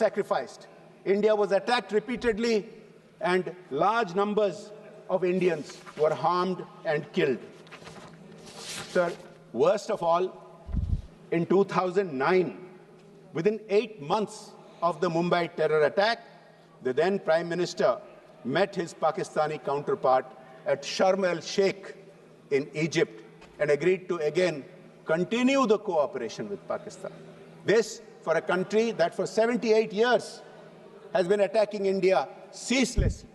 sacrificed. India was attacked repeatedly, and large numbers of Indians were harmed and killed. Sir, worst of all, in 2009, within 8 months of the Mumbai terror attack, the then Prime Minister met his Pakistani counterpart at Sharm el-Sheikh in Egypt and agreed to again continue the cooperation with Pakistan. This for a country that for 78 years has been attacking India ceaselessly.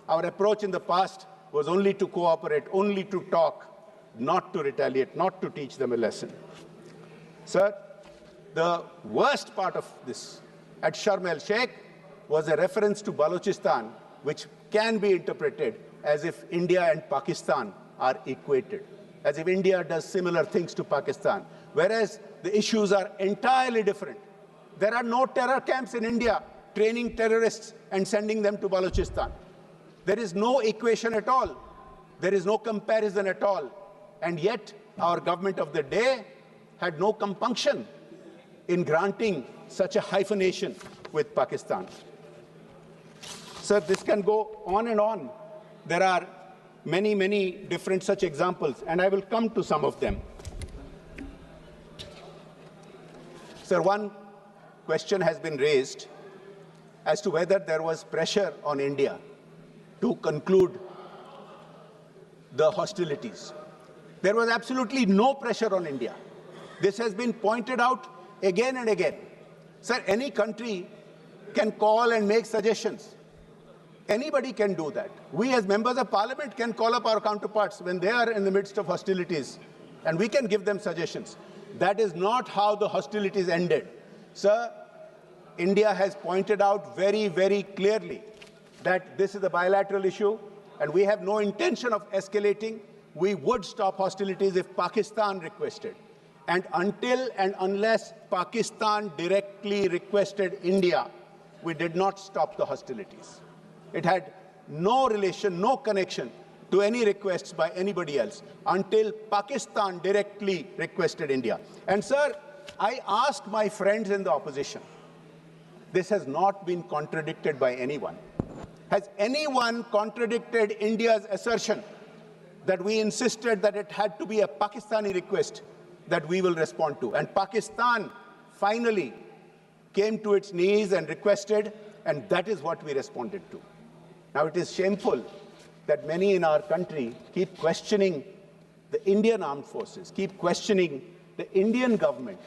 Our approach in the past was only to cooperate, only to talk, not to retaliate, not to teach them a lesson. Sir, the worst part of this at Sharm el-Sheikh was a reference to Balochistan, which can be interpreted as if India and Pakistan are equated, as if India does similar things to Pakistan, whereas the issues are entirely different. There are no terror camps in India training terrorists and sending them to Balochistan. There is no equation at all. There is no comparison at all. And yet, our government of the day had no compunction in granting such a hyphenation with Pakistan. Sir, this can go on and on. There are many, many different such examples, and I will come to some of them. Sir, one question has been raised as to whether there was pressure on India to conclude the hostilities. There was absolutely no pressure on India. This has been pointed out again and again. Sir, any country can call and make suggestions. Anybody can do that. We as members of parliament can call up our counterparts when they are in the midst of hostilities, and we can give them suggestions. That is not how the hostilities ended. Sir, India has pointed out very, very clearly that this is a bilateral issue, and we have no intention of escalating. We would stop hostilities if Pakistan requested. And until and unless Pakistan directly requested India, we did not stop the hostilities. It had no relation, no connection to any requests by anybody else until Pakistan directly requested India. And sir, I asked my friends in the opposition, this has not been contradicted by anyone. Has anyone contradicted India's assertion that we insisted that it had to be a Pakistani request that we will respond to? And Pakistan finally came to its knees and requested, and that is what we responded to. Now, it is shameful that many in our country keep questioning the Indian armed forces, keep questioning the Indian government,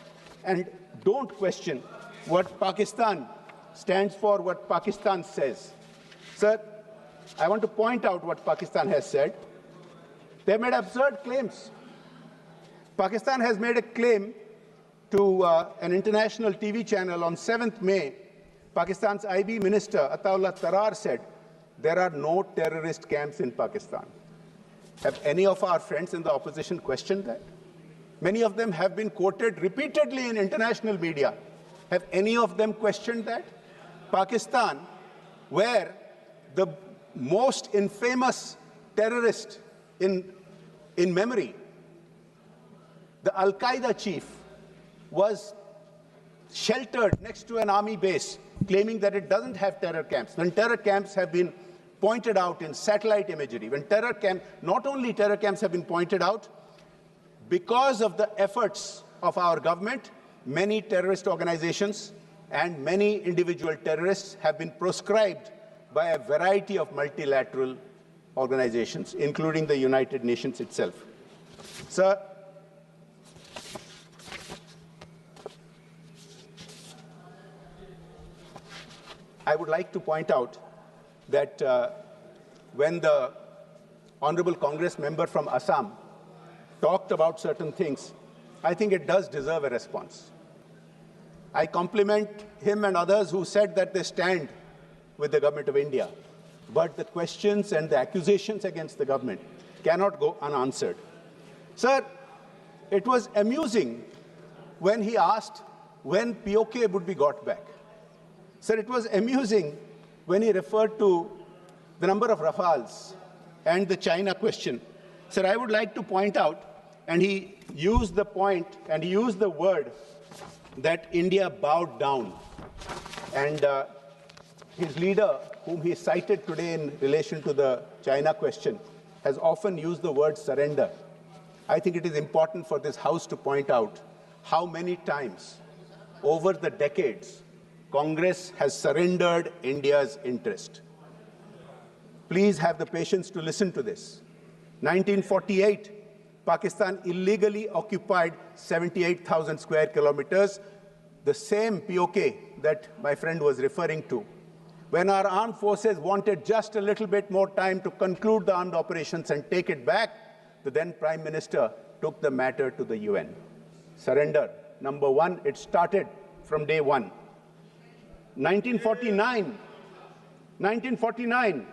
and don't question what Pakistan stands for, what Pakistan says. Sir, I want to point out what Pakistan has said. They have made absurd claims. Pakistan has made a claim to an international TV channel on 7th May. Pakistan's IB minister, Ataullah Tarar, said, there are no terrorist camps in Pakistan. Have any of our friends in the opposition questioned that? Many of them have been quoted repeatedly in international media. Have any of them questioned that? Pakistan, where the most infamous terrorist in memory, the Al-Qaeda chief, was sheltered next to an army base, claiming that it doesn't have terror camps, when terror camps have been pointed out in satellite imagery, when not only terror camps have been pointed out, because of the efforts of our government, many terrorist organizations and many individual terrorists have been proscribed by a variety of multilateral organizations, including the United Nations itself. Sir, I would like to point out that when the Honorable Congress member from Assam talked about certain things, I think it does deserve a response. I compliment him and others who said that they stand with the government of India, but the questions and the accusations against the government cannot go unanswered. Sir, it was amusing when he asked when POK would be got back. Sir, it was amusing when he referred to the number of Rafales and the China question. Sir, I would like to point out, and he used the point and he used the word that India bowed down And his leader, whom he cited today in relation to the China question, has often used the word surrender. I think it is important for this House to point out how many times over the decades Congress has surrendered India's interest. Please have the patience to listen to this. 1948, Pakistan illegally occupied 78,000 square kilometers, the same POK that my friend was referring to. When our armed forces wanted just a little bit more time to conclude the armed operations and take it back, the then Prime Minister took the matter to the UN. Surrender. Number one, it started from day one. 1949,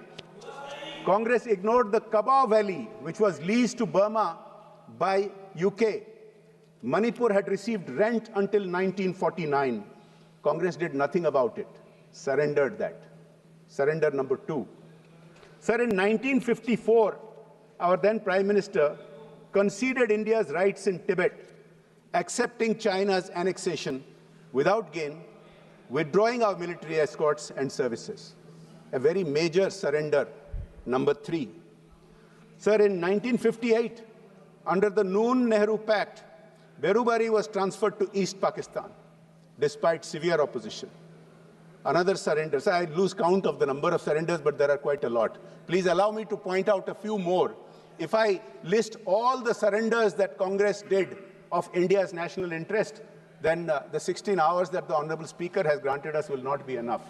Congress ignored the Kabah Valley, which was leased to Burma by UK. Manipur had received rent until 1949. Congress did nothing about it, surrendered that. Surrender number two. Sir, in 1954, our then Prime Minister conceded India's rights in Tibet, accepting China's annexation without gain, withdrawing our military escorts and services. A very major surrender, number three. Sir, in 1958, under the Noon-Nehru Pact, Berubari was transferred to East Pakistan, despite severe opposition. Another surrender. So I lose count of the number of surrenders, but there are quite a lot. Please allow me to point out a few more. If I list all the surrenders that Congress did of India's national interest, then the 16 hours that the Honorable Speaker has granted us will not be enough.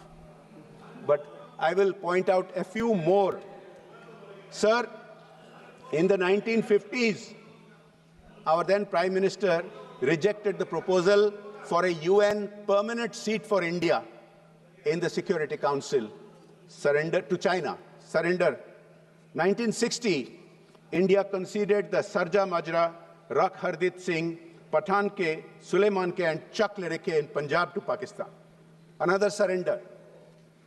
But I will point out a few more. Sir, in the 1950s, our then Prime Minister rejected the proposal for a UN permanent seat for India in the Security Council. Surrender to China. Surrender. 1960, India conceded the Sarja Majra, Rakh Hardit Singh, Pathan Ke, Suleiman Ke and Chak Lereke in Punjab to Pakistan. Another surrender.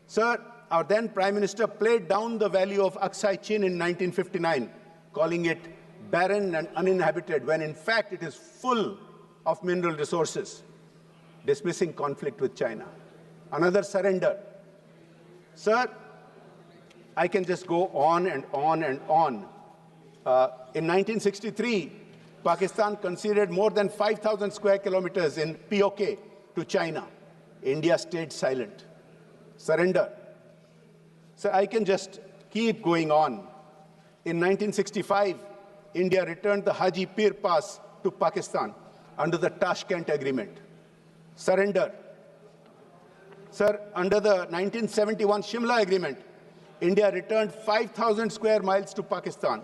Sir, our then Prime Minister played down the value of Aksai Chin in 1959, calling it barren and uninhabited, when in fact it is full of mineral resources, dismissing conflict with China. Another surrender. Sir, I can just go on and on and on. In 1963, Pakistan conceded more than 5,000 square kilometers in POK to China. India stayed silent. Surrender. So I can just keep going on. In 1965, India returned the Haji Pir Pass to Pakistan under the Tashkent Agreement. Surrender. Sir, under the 1971 Shimla Agreement, India returned 5,000 square miles to Pakistan,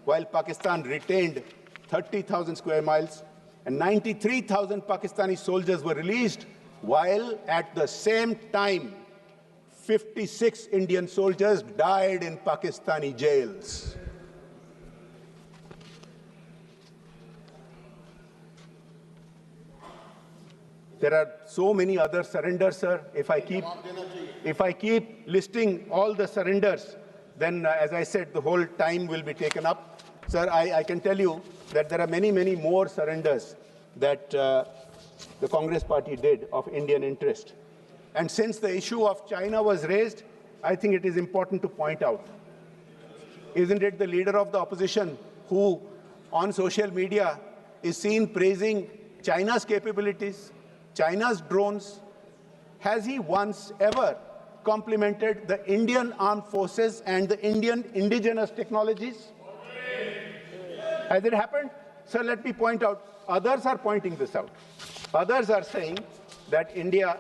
while Pakistan retained 30,000 square miles, and 93,000 Pakistani soldiers were released, while at the same time, 56 Indian soldiers died in Pakistani jails. There are so many other surrenders, sir. If I keep listing all the surrenders, then, as I said, the whole time will be taken up. Sir, I can tell you that there are many, many more surrenders that the Congress party did of Indian interest. And since the issue of China was raised, I think it is important to point out, isn't it the leader of the opposition who, on social media, is seen praising China's capabilities, China's drones? Has he once ever complimented the Indian armed forces and the Indian indigenous technologies? Has it happened? Sir, let me point out, others are pointing this out. Others are saying that India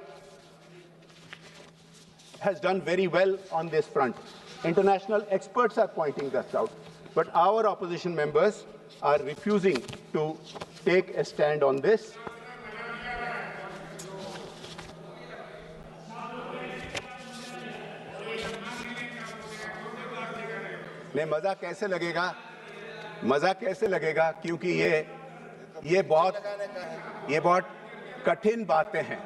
has done very well on this front. International experts are pointing this out. But our opposition members are refusing to take a stand on this. नहीं, मजा कैसे लगेगा? मजा कैसे लगेगा? क्योंकि ये बहुत कठिन बातें हैं.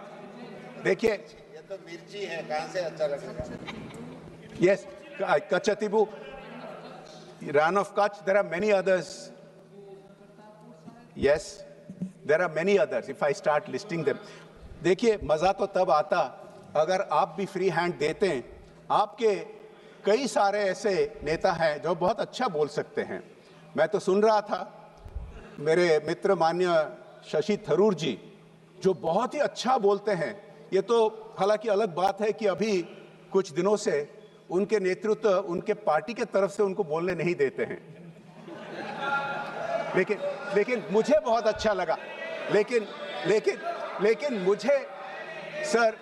देखिए, ये तो मिर्ची है, कहां से अच्छा लगेगा? Yes, Kachatibu, Ran of Kutch. There are many others. Yes, there are many others. If I start listing them, देखिए, मजा तो तब आता अगर आप भी फ्री हैंड देते हैं, आपके कई सारे ऐसे नेता हैं जो बहुत अच्छा बोल सकते हैं। मैं तो सुन रहा था मेरे मित्र मान्य शशि थरूर जी, जो बहुत ही अच्छा बोलते हैं। ये तो हालांकि अलग बात है कि अभी कुछ दिनों से उनके नेतृत्व उनके पार्टी के तरफ से उनको बोलने नहीं देते हैं, लेकिन मुझे बहुत अच्छा लगा। लेकिन मुझे सर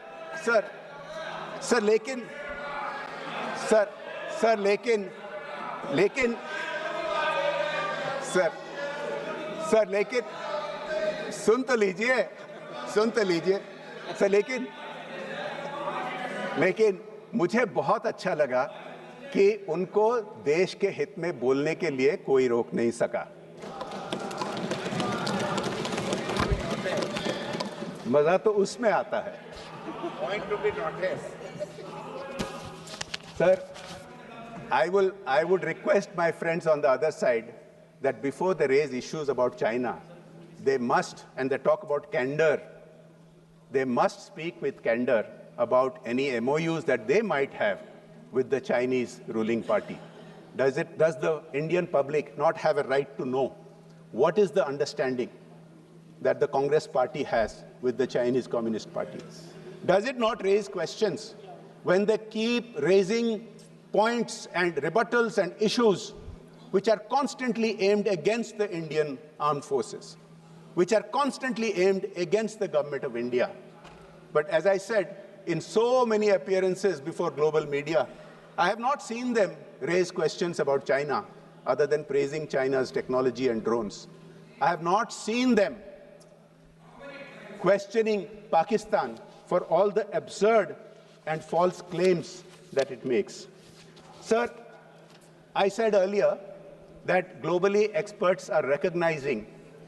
सुन तो लीजिए सर, लेकिन मुझे बहुत अच्छा लगा कि उनको देश के हित में बोलने के लिए कोई रोक नहीं सका। मजा तो उसमें आता है। Point to be noted. Sir, I would request my friends on the other side that before they raise issues about China, they must, and they talk about candor, they must speak with candor about any MOUs that they might have with the Chinese ruling party. Does the Indian public not have a right to know what is the understanding that the Congress party has with the Chinese Communist Party? Does it not raise questions when they keep raising points and rebuttals and issues which are constantly aimed against the Indian armed forces, which are constantly aimed against the government of India? But as I said, in so many appearances before global media, I have not seen them raise questions about China other than praising China's technology and drones. I have not seen them questioning Pakistan for all the absurd and false claims that it makes. Sir, I said earlier that globally experts are recognizing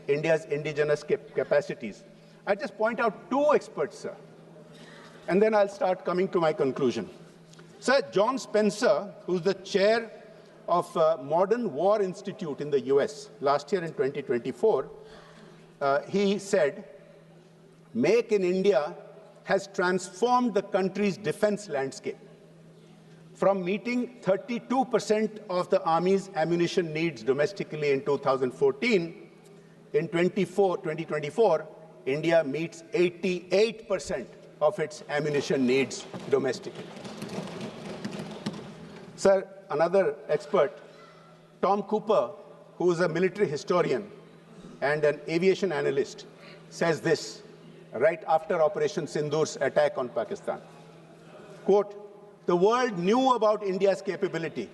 India's indigenous capacities. I just point out two experts, sir, and then I'll start coming to my conclusion. Sir, John Spencer, who's the chair of Modern War Institute in the US, last year in 2024, he said, "Make in India has transformed the country's defense landscape. From meeting 32% of the Army's ammunition needs domestically in 2014, in 2024, India meets 88% of its ammunition needs domestically." Sir, another expert, Tom Cooper, who is a military historian and an aviation analyst, says this right after Operation Sindhur's attack on Pakistan. Quote, "The world knew about India's capability,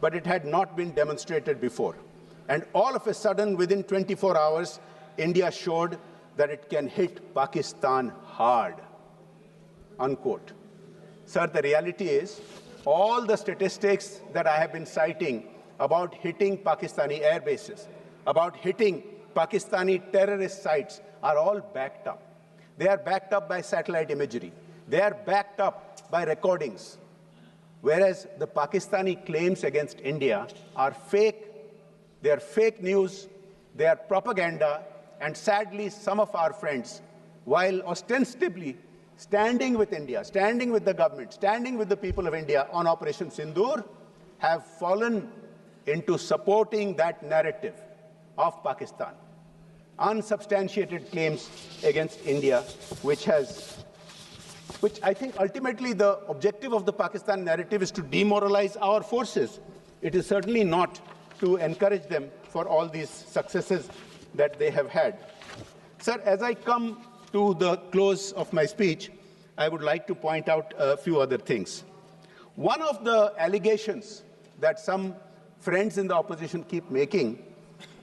but it had not been demonstrated before. And all of a sudden, within 24 hours, India showed that it can hit Pakistan hard." Unquote. Sir, the reality is, all the statistics that I have been citing about hitting Pakistani air bases, about hitting Pakistani terrorist sites, are all backed up. They are backed up by satellite imagery. They are backed up by recordings. Whereas the Pakistani claims against India are fake, they are fake news, they are propaganda, and sadly, some of our friends, while ostensibly standing with India, standing with the government, standing with the people of India on Operation Sindoor, have fallen into supporting that narrative of Pakistan. Unsubstantiated claims against India, which I think ultimately the objective of the Pakistan narrative is to demoralize our forces. It is certainly not to encourage them for all these successes that they have had. Sir, as I come to the close of my speech, I would like to point out a few other things. One of the allegations that some friends in the opposition keep making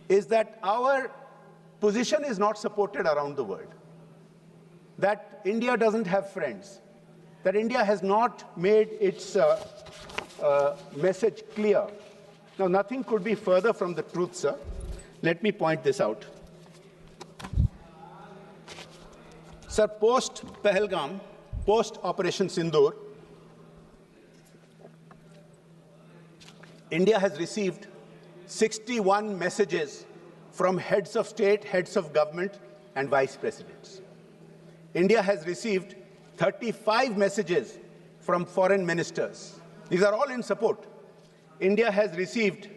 is that our position is not supported around the world, that India doesn't have friends, that India has not made its message clear. Now, nothing could be further from the truth, sir. Let me point this out. Sir, post-Pahalgam, post-Operation Sindoor, India has received 61 messages from heads of state, heads of government, and vice presidents. India has received 35 messages from foreign ministers. These are all in support. India has received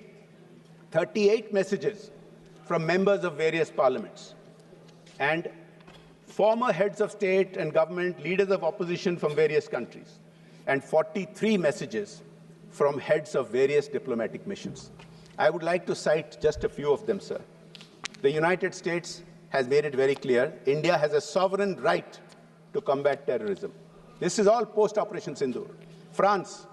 38 messages from members of various parliaments and former heads of state and government, leaders of opposition from various countries, and 43 messages from heads of various diplomatic missions. I would like to cite just a few of them, sir. The United States has made it very clear India has a sovereign right to combat terrorism. This is all post-Operation Sindoor. France,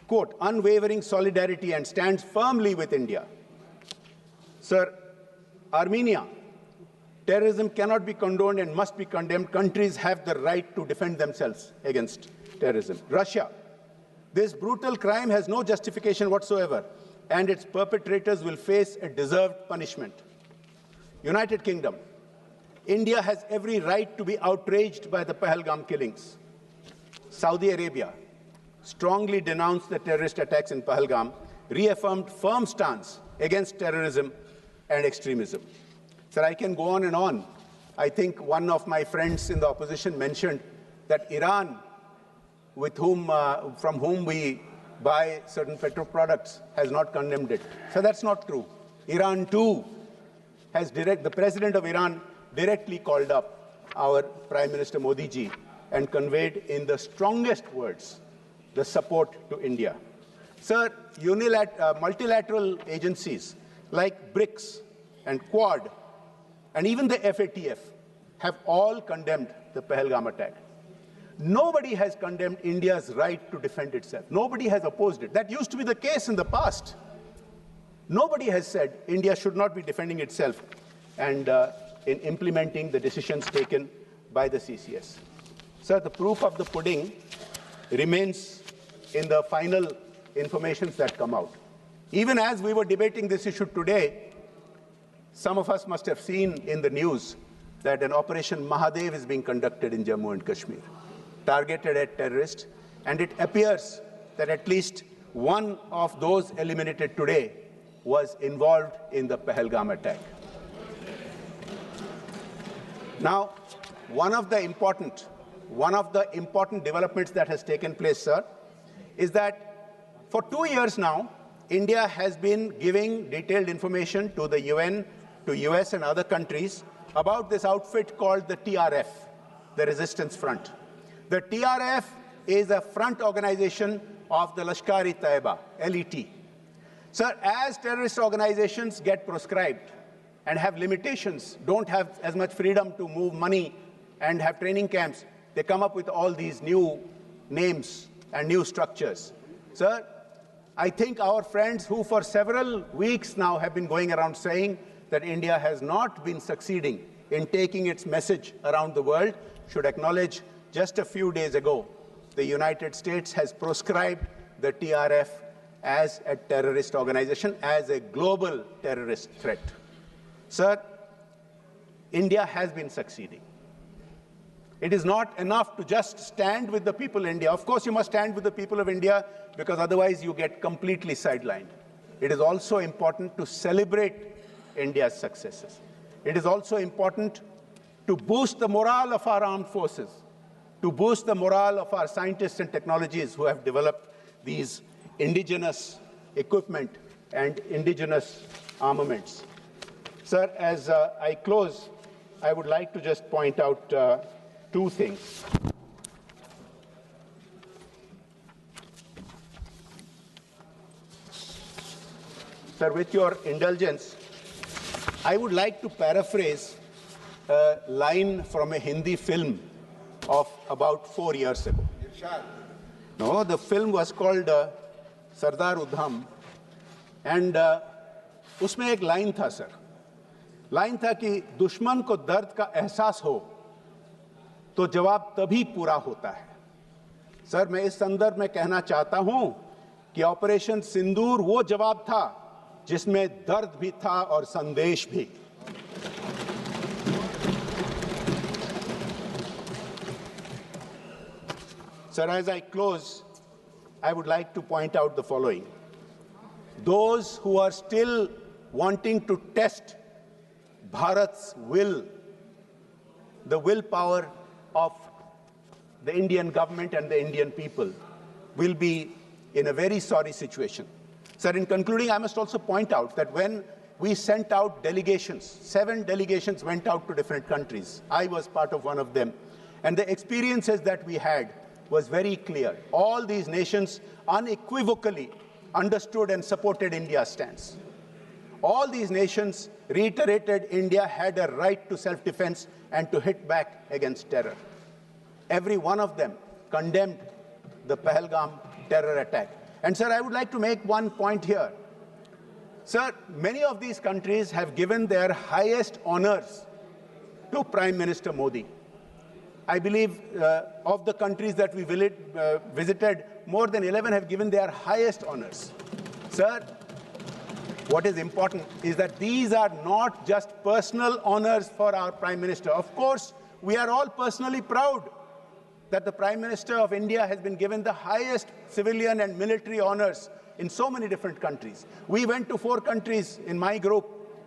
quote, unwavering solidarity and stands firmly with India. Sir, Armenia, terrorism cannot be condoned and must be condemned. Countries have the right to defend themselves against terrorism. Russia, this brutal crime has no justification whatsoever, and its perpetrators will face a deserved punishment. United Kingdom, India has every right to be outraged by the Pahalgam killings. Saudi Arabia strongly denounced the terrorist attacks in Pahalgam, reaffirmed firm stance against terrorism and extremism. Sir, I can go on and on. I think one of my friends in the opposition mentioned that Iran, from whom we buy certain petro products, has not condemned it. So that's not true. Iran too the president of Iran directly called up our Prime Minister Modi ji and conveyed in the strongest words the support to India. Sir, multilateral agencies like BRICS and Quad and even the FATF have all condemned the Pahalgam attack. Nobody has condemned India's right to defend itself. Nobody has opposed it. That used to be the case in the past. Nobody has said India should not be defending itself and in implementing the decisions taken by the CCS. Sir, the proof of the pudding remains in the final information that come out. Even as we were debating this issue today, some of us must have seen in the news that an Operation Mahadev is being conducted in Jammu and Kashmir, targeted at terrorists, and it appears that at least one of those eliminated today was involved in the Pahalgam attack. Now, one of the important developments that has taken place, sir, is that for 2 years now, India has been giving detailed information to the UN, to US and other countries about this outfit called the TRF, the Resistance Front. The TRF is a front organization of the Lashkar-e-Taiba, LET. Sir, as terrorist organizations get proscribed and have limitations, don't have as much freedom to move money and have training camps, they come up with all these new names and new structures. Sir, I think our friends who for several weeks now have been going around saying that India has not been succeeding in taking its message around the world should acknowledge just a few days ago, the United States has proscribed the TRF as a terrorist organization, as a global terrorist threat. Sir, India has been succeeding. It is not enough to just stand with the people of India. Of course, you must stand with the people of India because otherwise you get completely sidelined. It is also important to celebrate India's successes. It is also important to boost the morale of our armed forces, to boost the morale of our scientists and technologists who have developed these indigenous equipment and indigenous armaments. Sir, as I close, I would like to just point out two things. Sir, with your indulgence, I would like to paraphrase a line from a Hindi film of about 4 years ago. No, the film was called Sardar Udham, and उसमें एक line था sir, line था कि दुश्मन को दर्द का एहसास हो तो जवाब तभी पूरा होता है. सर, मैं इस संदर्भ में कहना चाहता हूं कि ऑपरेशन सिंदूर वो जवाब था जिसमें दर्द भी था और संदेश भी. Sir, as I close, I would like to point out the following. Those who are still wanting to test Bharat's will, the willpower of the Indian government and the Indian people will be in a very sorry situation. Sir, in concluding, I must also point out that when we sent out delegations, 7 delegations went out to different countries. I was part of one of them. And the experiences that we had was very clear. All these nations unequivocally understood and supported India's stance. All these nations reiterated India had a right to self-defense and to hit back against terror. Every one of them condemned the Pahlegam terror attack. And sir, I would like to make one point here. Sir, many of these countries have given their highest honors to Prime Minister Modi. I believe of the countries that we visited, more than 11 have given their highest honors. Sir, what is important is that these are not just personal honors for our Prime Minister. Of course, we are all personally proud that the Prime Minister of India has been given the highest civilian and military honors in so many different countries. We went to 4 countries in my group,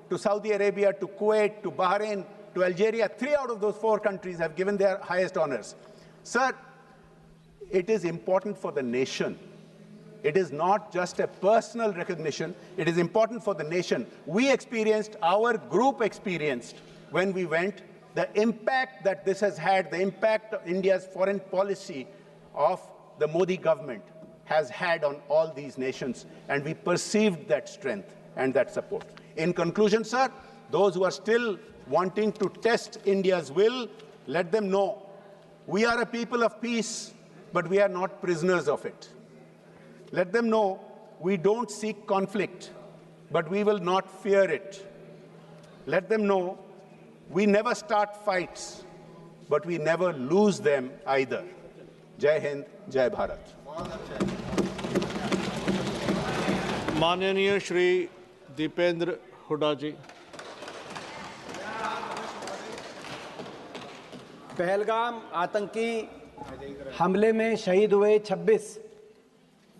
to Saudi Arabia, to Kuwait, to Bahrain, to Algeria. 3 out of those 4 countries have given their highest honors. Sir, it is important for the nation. It is not just a personal recognition. It is important for the nation. We experienced, our group experienced, when we went, the impact that this has had, the impact of India's foreign policy of the Modi government has had on all these nations, and we perceived that strength and that support. In conclusion, sir, those who are still wanting to test India's will, let them know we are a people of peace, but we are not prisoners of it. Let them know we don't seek conflict, but we will not fear it. Let them know we never start fights, but we never lose them either. Jai Hind, Jai Bharat. माननीय श्री दीपेंद्र हुड्डा जी। पहलगाम आतंकी हमले में शहीद हुए 26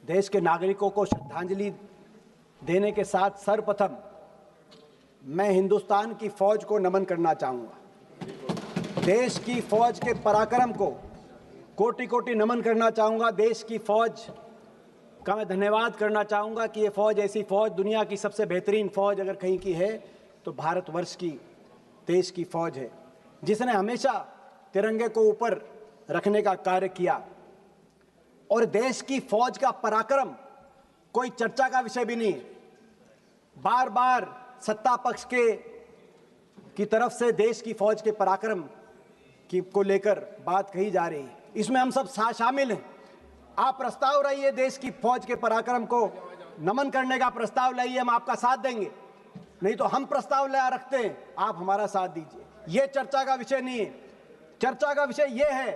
देश के नागरिकों को श्रद्धांजलि देने के साथ सर्वप्रथम मैं हिंदुस्तान की फौज को नमन करना चाहूँगा। देश की फौज के पराक्रम को कोटि कोटि नमन करना चाहूँगा। देश की फौज का मैं धन्यवाद करना चाहूँगा कि ये फौज, ऐसी फौज, दुनिया की सबसे बेहतरीन फौज अगर कहीं की है तो भारतवर्ष की, देश की फौज है, जिसने हमेशा तिरंगे को ऊपर रखने का कार्य किया। और देश की फौज का पराक्रम कोई चर्चा का विषय भी नहीं। बार बार सत्ता पक्ष की तरफ से देश की फौज के पराक्रम को लेकर बात कही जा रही है, इसमें हम सब शामिल हैं। आप प्रस्ताव लाइए, देश की फौज के पराक्रम को नमन करने का प्रस्ताव लाइए, हम आपका साथ देंगे। नहीं तो हम प्रस्ताव ला रखते हैं, आप हमारा साथ दीजिए। ये चर्चा का विषय नहीं है। चर्चा का विषय यह है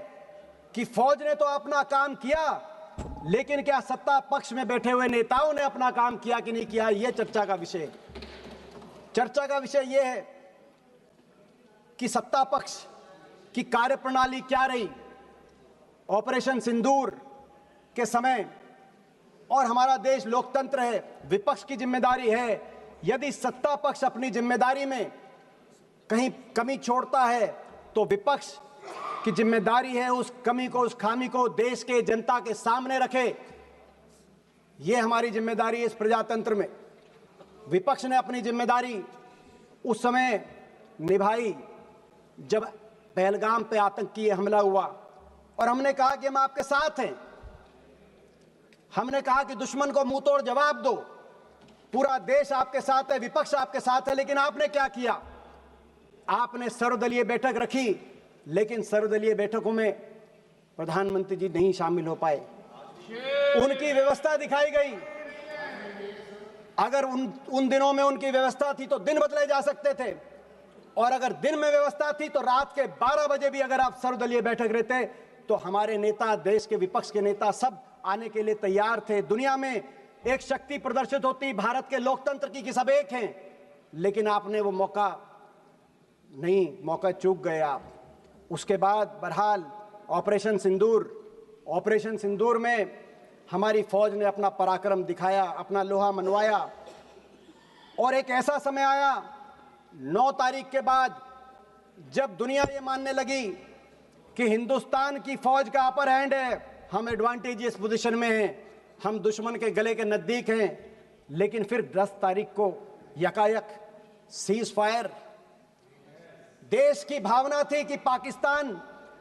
कि फौज ने तो अपना काम किया, लेकिन क्या सत्ता पक्ष में बैठे हुए नेताओं ने अपना काम किया कि नहीं किया, यह चर्चा का विषय है। चर्चा का विषय यह है कि सत्ता पक्ष की कार्यप्रणाली क्या रही ऑपरेशन सिंदूर के समय। और हमारा देश लोकतंत्र है, विपक्ष की जिम्मेदारी है, यदि सत्ता पक्ष अपनी जिम्मेदारी में कहीं कमी छोड़ता है तो विपक्ष की जिम्मेदारी है उस कमी को, उस खामी को देश के जनता के सामने रखे। ये हमारी जिम्मेदारी है इस प्रजातंत्र में। विपक्ष ने अपनी जिम्मेदारी उस समय निभाई जब पहलगाम पे आतंकी हमला हुआ, और हमने कहा कि हम आपके साथ हैं। हमने कहा कि दुश्मन को मुंह तोड़ जवाब दो, पूरा देश आपके साथ है, विपक्ष आपके साथ है। लेकिन आपने क्या किया? आपने सर्वदलीय बैठक रखी, लेकिन सर्वदलीय बैठकों में प्रधानमंत्री जी नहीं शामिल हो पाए। उनकी व्यवस्था दिखाई गई। अगर उन दिनों में उनकी व्यवस्था थी तो दिन बदले जा सकते थे, और अगर दिन में व्यवस्था थी तो रात के 12 बजे भी अगर आप सर्वदलीय बैठक रहते तो हमारे नेता, देश के विपक्ष के नेता सब आने के लिए तैयार थे। दुनिया में एक शक्ति प्रदर्शित होती भारत के लोकतंत्र की कि सब एक हैं, लेकिन आपने वो मौका चूक गए आप। उसके बाद बहरहाल ऑपरेशन सिंदूर में हमारी फौज ने अपना पराक्रम दिखाया, अपना लोहा मनवाया। और एक ऐसा समय आया 9 तारीख के बाद जब दुनिया ये मानने लगी कि हिंदुस्तान की फौज का अपर हैंड है, हम एडवांटेजियस पोजीशन में हैं, हम दुश्मन के गले के नजदीक हैं, लेकिन फिर 10 तारीख को यकायक सीज फायर। देश की भावना थी कि पाकिस्तान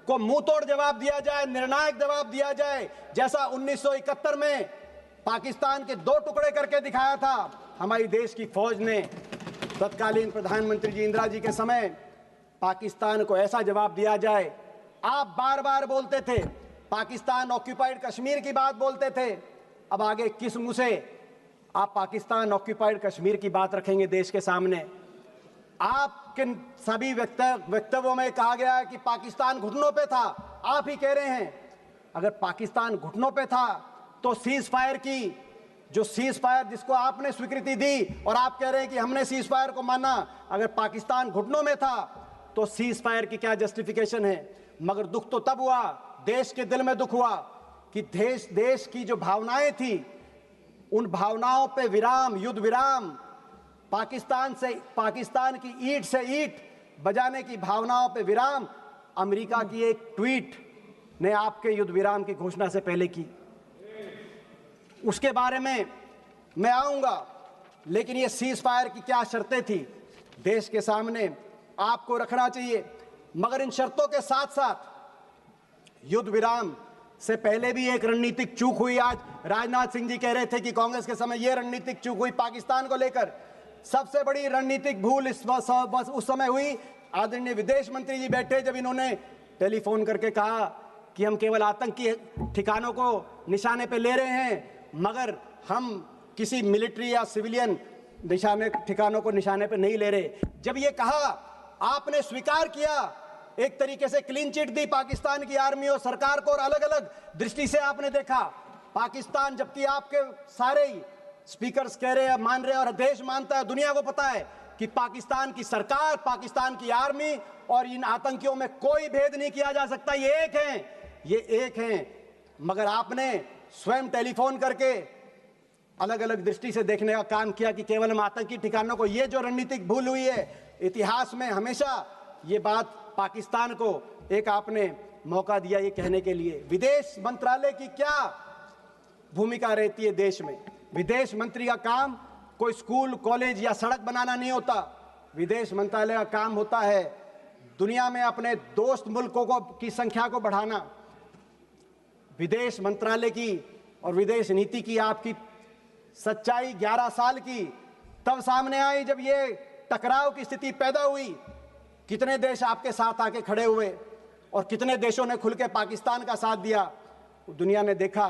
को मुंह तोड़ जवाब दिया जाए, निर्णायक जवाब दिया जाए, जैसा 1971 में पाकिस्तान के 2 टुकड़े करके दिखाया था हमारी देश की फौज ने। तत्कालीन प्रधानमंत्री जी इंदिरा जी के समय पाकिस्तान को ऐसा जवाब दिया जाए। आप बार बार बोलते थे, पाकिस्तान ऑक्यूपाइड कश्मीर की बात बोलते थे, अब आगे किस मुंह से आप पाकिस्तान ऑक्यूपाइड कश्मीर की बात रखेंगे देश के सामने? आपके सभी वक्तव्यों में कहा गया है कि पाकिस्तान घुटनों पे था। आप ही कह रहे हैं, अगर पाकिस्तान घुटनों पे था तो सीज फायर की, जो सीज फायर जिसको आपने स्वीकृति दी और आप कह रहे हैं कि हमने सीज फायर को माना, अगर पाकिस्तान घुटनों में था तो सीज फायर की क्या जस्टिफिकेशन है? मगर दुख तो तब हुआ, देश के दिल में दुख हुआ कि देश की जो भावनाएं थी, उन भावनाओं पे विराम, युद्ध विराम, पाकिस्तान की ईंट से ईंट बजाने की भावनाओं पे विराम अमेरिका की एक ट्वीट ने आपके युद्ध विराम की घोषणा से पहले की। उसके बारे में मैं आऊंगा, लेकिन ये सीज फायर की क्या शर्तें थी देश के सामने आपको रखना चाहिए। मगर इन शर्तों के साथ साथ युद्ध विराम से पहले भी एक रणनीतिक चूक हुई। आज राजनाथ सिंह जी कह रहे थे कि कांग्रेस के समय यह रणनीतिक चूक हुई पाकिस्तान को लेकर। सबसे बड़ी रणनीतिक भूल उस समय हुई, आदरणीय विदेश मंत्री जी बैठे जब इन्होंने टेलीफोन करके कहा कि हम केवल आतंकी ठिकानों को निशाने पे ले रहे हैं, मगर हम किसी मिलिट्री या सिविलियन ठिकानों को निशाने पे नहीं ले रहे। जब ये कहा, आपने स्वीकार किया, एक तरीके से क्लीन चिट दी पाकिस्तान की आर्मी और सरकार को, और अलग अलग दृष्टि से आपने देखा पाकिस्तान, जबकि आपके सारे ही स्पीकर्स कह रहे हैं, मान रहे हैं और देश मानता है, दुनिया को पता है कि पाकिस्तान की सरकार, पाकिस्तान की आर्मी और इन आतंकियों में कोई भेद नहीं किया जा सकता। ये एक हैं। मगर आपने स्वयं टेलीफोन करके अलग अलग दृष्टि से देखने का काम किया कि केवल हम आतंकी ठिकानों को, ये जो रणनीतिक भूल हुई है इतिहास में हमेशा ये बात पाकिस्तान को एक आपने मौका दिया ये कहने के लिए। विदेश मंत्रालय की क्या भूमिका रहती है देश में? विदेश मंत्री का काम कोई स्कूल, कॉलेज या सड़क बनाना नहीं होता। विदेश मंत्रालय का काम होता है दुनिया में अपने दोस्त मुल्कों की संख्या को बढ़ाना। विदेश मंत्रालय की और विदेश नीति की आपकी सच्चाई 11 साल की तब सामने आई जब ये टकराव की स्थिति पैदा हुई। कितने देश आपके साथ आके खड़े हुए और कितने देशों ने खुल के पाकिस्तान का साथ दिया, दुनिया ने देखा।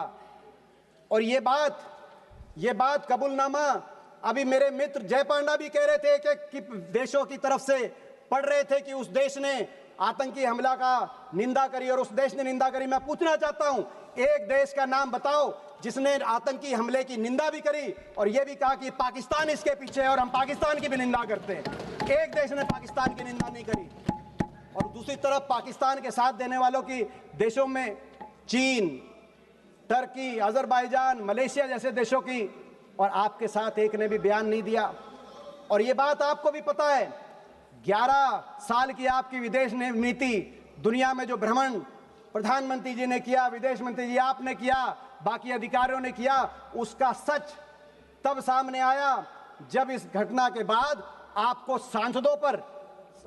और ये बात कबूलनामा अभी मेरे मित्र जय पांडा भी कह रहे थे कि देशों की तरफ से पढ़ रहे थे कि उस देश ने आतंकी हमला का निंदा करी और उस देश ने निंदा करी। मैं पूछना चाहता हूं, एक देश का नाम बताओ जिसने आतंकी हमले की निंदा भी करी और यह भी कहा कि पाकिस्तान इसके पीछे है और हम पाकिस्तान की भी निंदा करते हैं। एक देश ने पाकिस्तान की निंदा नहीं करी। और दूसरी तरफ पाकिस्तान के साथ देने वालों की देशों में चीन, टर्की, अजरबैजान, मलेशिया जैसे देशों की, और आपके साथ एक ने भी बयान नहीं दिया। और ये बात आपको भी पता है, 11 साल की आपकी विदेश नीति, दुनिया में जो भ्रमण प्रधानमंत्री जी ने किया, विदेश मंत्री जी आपने किया, बाकी अधिकारियों ने किया, उसका सच तब सामने आया जब इस घटना के बाद आपको सांसदों पर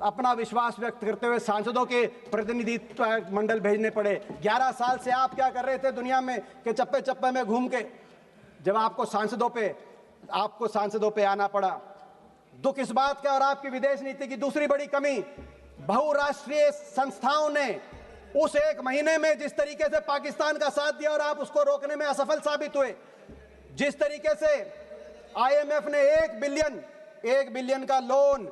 अपना विश्वास व्यक्त करते हुए सांसदों के प्रतिनिधित्व मंडल भेजने पड़े। 11 साल से आप क्या कर रहे थे दुनिया में के चप्पे चप्पे में घूम के, जब आपको सांसदों पे आना पड़ा। दुख इस बात का, और आपकी विदेश नीति की दूसरी बड़ी कमी, बहुराष्ट्रीय संस्थाओं ने उस एक महीने में जिस तरीके से पाकिस्तान का साथ दिया और आप उसको रोकने में असफल साबित हुए। जिस तरीके से IMF ने 1 बिलियन का लोन,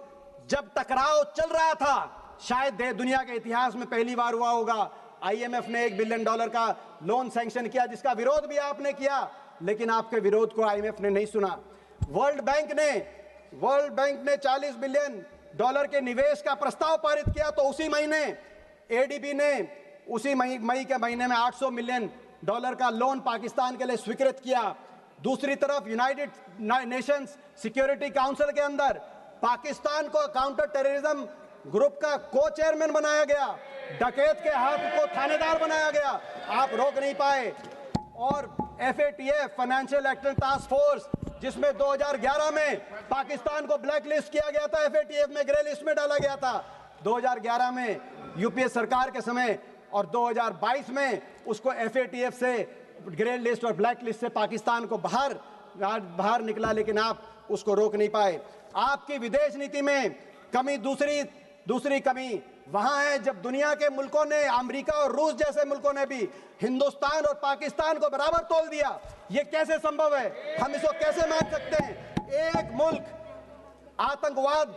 जब टकराव चल रहा था, शायद दुनिया के इतिहास में पहली बार हुआ होगा, IMF ने $1 बिलियन का लोन सैंक्शन किया, जिसका विरोध भी आपने किया, लेकिन आपके विरोध को IMF ने नहीं सुना। वर्ल्ड बैंक ने $40 बिलियन के निवेश का प्रस्ताव पारित किया, तो उसी महीने ADB ने उसी मई के महीने में $800 मिलियन का लोन पाकिस्तान के लिए स्वीकृत किया। दूसरी तरफ यूनाइटेड नेशंस सिक्योरिटी काउंसिल के अंदर पाकिस्तान को काउंटर टेररिज्म ग्रुप का को चेयरमैन बनाया गया। डकैत के हाथ को थानेदार बनाया गया, आप रोक नहीं पाए। और FATF financial action task force, जिसमें 2011 में पाकिस्तान को ब्लैक लिस्ट किया गया था, FATF में ग्रे लिस्ट में डाला गया था 2011 में यूपीए सरकार के समय, और 2022 में उसको FATF से ग्रे लिस्ट और ब्लैक लिस्ट से पाकिस्तान को बाहर निकला, लेकिन आप उसको रोक नहीं पाए। आपकी विदेश नीति में कमी, दूसरी कमी वहां है जब दुनिया के मुल्कों ने, अमेरिका और रूस जैसे मुल्कों ने भी हिंदुस्तान और पाकिस्तान को बराबर तोल दिया। ये कैसे संभव है? हम इसको कैसे मान सकते हैं? एक मुल्क आतंकवाद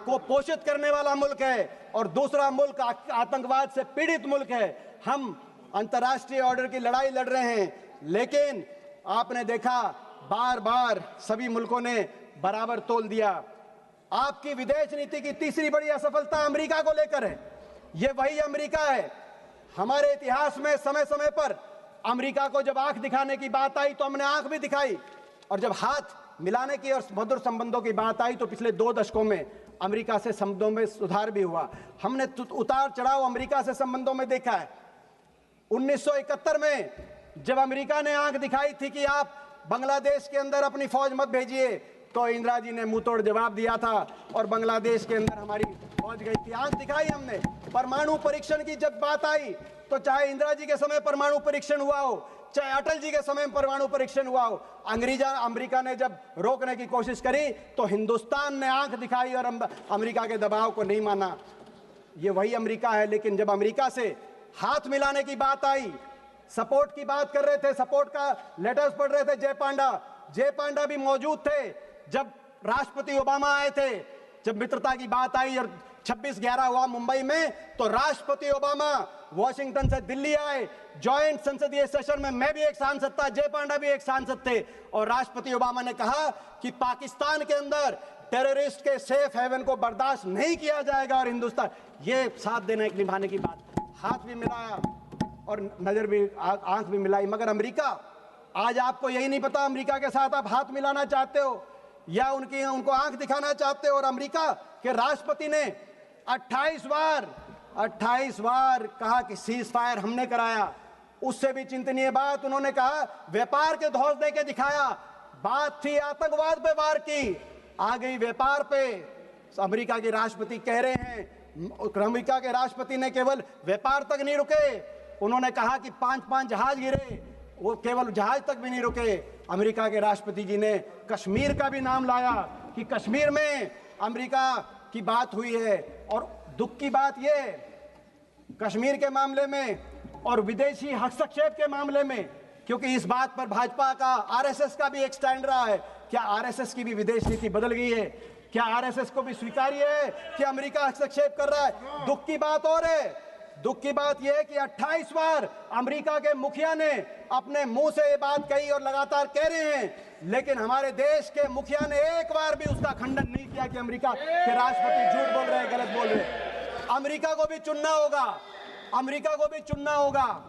को पोषित करने वाला मुल्क है और दूसरा मुल्क आतंकवाद से पीड़ित मुल्क है। हम अंतर्राष्ट्रीय ऑर्डर की लड़ाई लड़ रहे हैं, लेकिन आपने देखा बार बार सभी मुल्कों ने बराबर तोल दिया। आपकी विदेश नीति की तीसरी बड़ी असफलता अमेरिका को लेकर है। ये वही अमेरिका है, हमारे इतिहास में समय समय पर अमेरिका को जब आंख दिखाने की बात आई तो हमने आंख भी दिखाई, और जब हाथ मिलाने की और मधुर संबंधों की बात आई तो पिछले 2 दशकों में अमेरिका से संबंधों में सुधार भी हुआ। हमने उतार चढ़ाव अमेरिका से संबंधों में देखा है। 1971 में जब अमेरिका ने आंख दिखाई थी कि आप बांग्लादेश के अंदर अपनी फौज मत भेजिए, तो इंदिरा जी ने मुंह तोड़ जवाब दिया था और बांग्लादेश के अंदर हमारी फौज गई थी। आंख दिखाई हमने। परमाणु परीक्षण की जब बात आई तो चाहे इंदिरा जी के समय परमाणु परीक्षण हुआ हो, चाहे अटल जी के समय परमाणु परीक्षण हुआ हो, अमेरिका ने जब रोकने की कोशिश करी तो हिंदुस्तान ने आंख दिखाई और अमेरिका के दबाव को नहीं माना। ये वही अमेरिका है। लेकिन जब अमेरिका से हाथ मिलाने की बात आई, सपोर्ट की बात कर रहे थे, सपोर्ट का लेटर्स पढ़ रहे थे, जय पांडा भी मौजूद थे जब राष्ट्रपति ओबामा आए थे। जब मित्रता की बात आई और 26/11 हुआ मुंबई में, तो राष्ट्रपति ओबामा वॉशिंगटन से दिल्ली आए। जॉइंट संसदीय सेशन में मैं भी एक सांसद था, जय पांडा भी एक सांसद थे, और राष्ट्रपति ओबामा ने कहा कि पाकिस्तान के अंदर टेररिस्ट के सेफ हेवन को बर्दाश्त नहीं किया जाएगा और हिंदुस्तान, ये साथ देने निभाने की बात। हाथ भी मिलाया और नजर भी, आंख भी मिलाई। मगर अमेरिका, आज आपको यही नहीं पता अमेरिका के साथ आप हाथ मिलाना चाहते हो या उनको आंख दिखाना चाहते हो। और अमेरिका के राष्ट्रपति ने 28 बार कहा कि सीज फायर हमने कराया। उससे भी चिंतनीय बात उन्होंने कहा व्यापार के धौंस दे के दिखाया। बात थी आतंकवाद पे वार की, आ गई व्यापार पे। अमेरिका के राष्ट्रपति कह रहे हैं, अमेरिका के राष्ट्रपति ने केवल व्यापार तक नहीं रुके, उन्होंने कहा कि 5 जहाज गिरे, वो केवल जहाज तक भी नहीं रुके। अमेरिका के राष्ट्रपति जी ने कश्मीर का भी नाम लाया कि कश्मीर में अमेरिका की बात हुई है। और दुख की बात ये, कश्मीर के मामले में और विदेशी हस्तक्षेप के मामले में, क्योंकि इस बात पर भाजपा का, आरएसएस का भी एक स्टैंड रहा है, क्या आरएसएस की भी विदेश नीति बदल गई है? क्या आरएसएस को भी स्वीकार्य है कि अमेरिका हस्तक्षेप कर रहा है? दुख की बात और है, दुख की बात यह है कि 28 बार अमेरिका के मुखिया ने अपने मुंह से ये बात कही और लगातार कह रहे हैं, लेकिन हमारे देश के मुखिया ने एक बार भी उसका खंडन नहीं किया कि अमेरिका के राष्ट्रपति झूठ बोल रहे हैं, गलत बोल रहे हैं। अमेरिका को भी चुनना होगा, अमेरिका को भी चुनना होगा।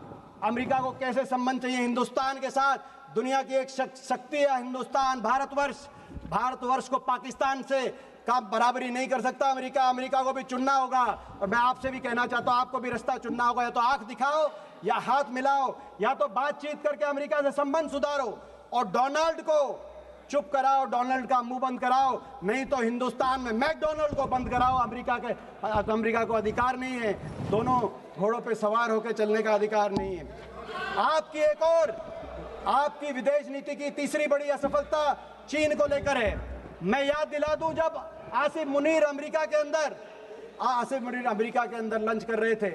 अमेरिका को कैसे संबंध चाहिए हिंदुस्तान के साथ? दुनिया की एक शक्ति है हिंदुस्तान, भारतवर्ष को पाकिस्तान से का बराबरी नहीं कर सकता अमेरिका। अमेरिका को भी चुनना होगा। और मैं आपसे भी कहना चाहता हूं, आपको भी रास्ता चुनना होगा, या तो आंख दिखाओ या हाथ मिलाओ, या तो बातचीत करके अमेरिका से संबंध सुधारो और डोनाल्ड को चुप कराओ, डोनाल्ड का मुंह बंद कराओ, नहीं तो हिंदुस्तान में मैकडोनाल्ड को बंद कराओ। अमेरिका को अधिकार नहीं है, दोनों घोड़ों पे सवार होकर चलने का अधिकार नहीं है। आपकी विदेश नीति की तीसरी बड़ी असफलता चीन को लेकर है। मैं याद दिला दूं, जब आसिफ मुनीर अमेरिका के अंदर लंच कर रहे थे,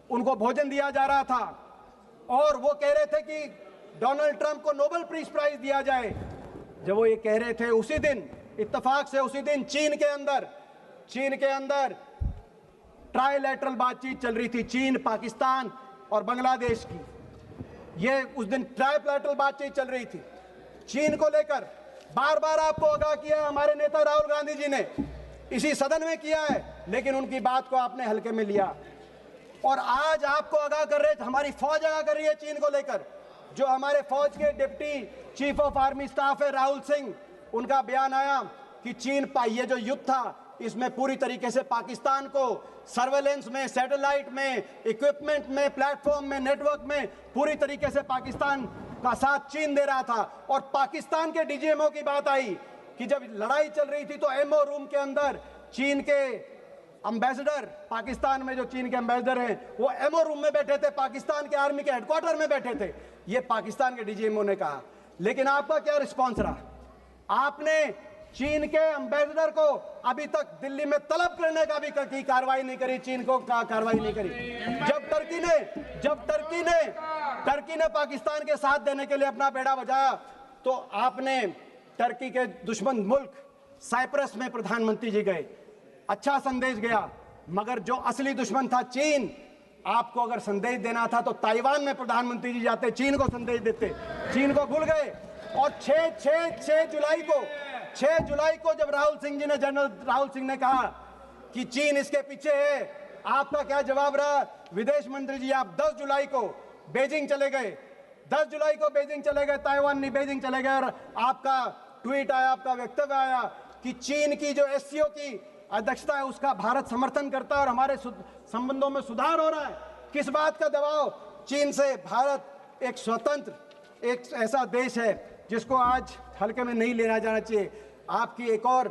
उनको भोजन दिया जा रहा था और वो कह रहे थे कि डोनाल्ड ट्रंप को नोबेल पीस प्राइज दिया जाए। जब वो ये कह रहे थे, उसी दिन इत्तेफाक से उसी दिन चीन के अंदर ट्राइलैटरल बातचीत चल रही थी, चीन, पाकिस्तान और बांग्लादेश की। ये उस दिन ट्राइलैटरल बातचीत चल रही थी। चीन को लेकर बार बार आपको आगाह किया हमारे नेता राहुल गांधी जी ने, इसी सदन में किया है, लेकिन उनकी बात को आपने हल्के में लिया। और आज आपको आगाह कर रहे, हमारी फौज आगाह कर रही है चीन को लेकर। जो हमारे फौज के deputy chief of army staff है राहुल सिंह, उनका बयान आया कि चीन, ये जो युद्ध था इसमें पूरी तरीके से पाकिस्तान को सर्वेलेंस में, सैटेलाइट में, इक्विपमेंट में, प्लेटफॉर्म में, नेटवर्क में पूरी तरीके से पाकिस्तान का साथ चीन दे रहा था। और पाकिस्तान के डीजीएमओ की बात आई कि जब लड़ाई चल रही थी तो एमओ रूम के अंदर चीन के एम्बेसडर, पाकिस्तान में जो चीन के एम्बेसडर हैं, वो एमओ रूम में बैठे थे, पाकिस्तान के आर्मी के हेडक्वार्टर में बैठे थे। ये पाकिस्तान के डीजीएमओ ने कहा। लेकिन आपका क्या रिस्पॉन्स रहा? आपने चीन के एम्बेसडर को अभी तक दिल्ली में तलब करने का भी कार्रवाई नहीं करी, चीन को कार्रवाई नहीं करी। जब टर्की ने पाकिस्तान के साथ देने के लिए अपना बेड़ा बजाया, तो आपने टर्की के दुश्मन मुल्क साइप्रस में प्रधानमंत्री जी गए, अच्छा संदेश गया। मगर जो असली दुश्मन था चीन, आपको अगर संदेश देना था तो ताइवान में प्रधानमंत्री जी जाते, चीन को संदेश देते। चीन को भूल गए। और 6 जुलाई को जब जनरल राहुल सिंह ने कहा कि चीन इसके पीछे है, आपका क्या जवाब रहा? विदेश मंत्री जी आप 10 जुलाई को बेजिंग चले गए, 10 जुलाई को बेजिंग चले गए, ताइवान नहीं बेजिंग चले गए, और आपका ट्वीट आया, आपका वक्तव्य आया कि चीन की जो एससीओ की अध्यक्षता है उसका भारत समर्थन करता है और हमारे संबंधों में सुधार हो रहा है। किस बात का दबाव? चीन से। भारत एक स्वतंत्र, एक ऐसा देश है जिसको आज हल्के में नहीं लेना जाना चाहिए। आपकी एक और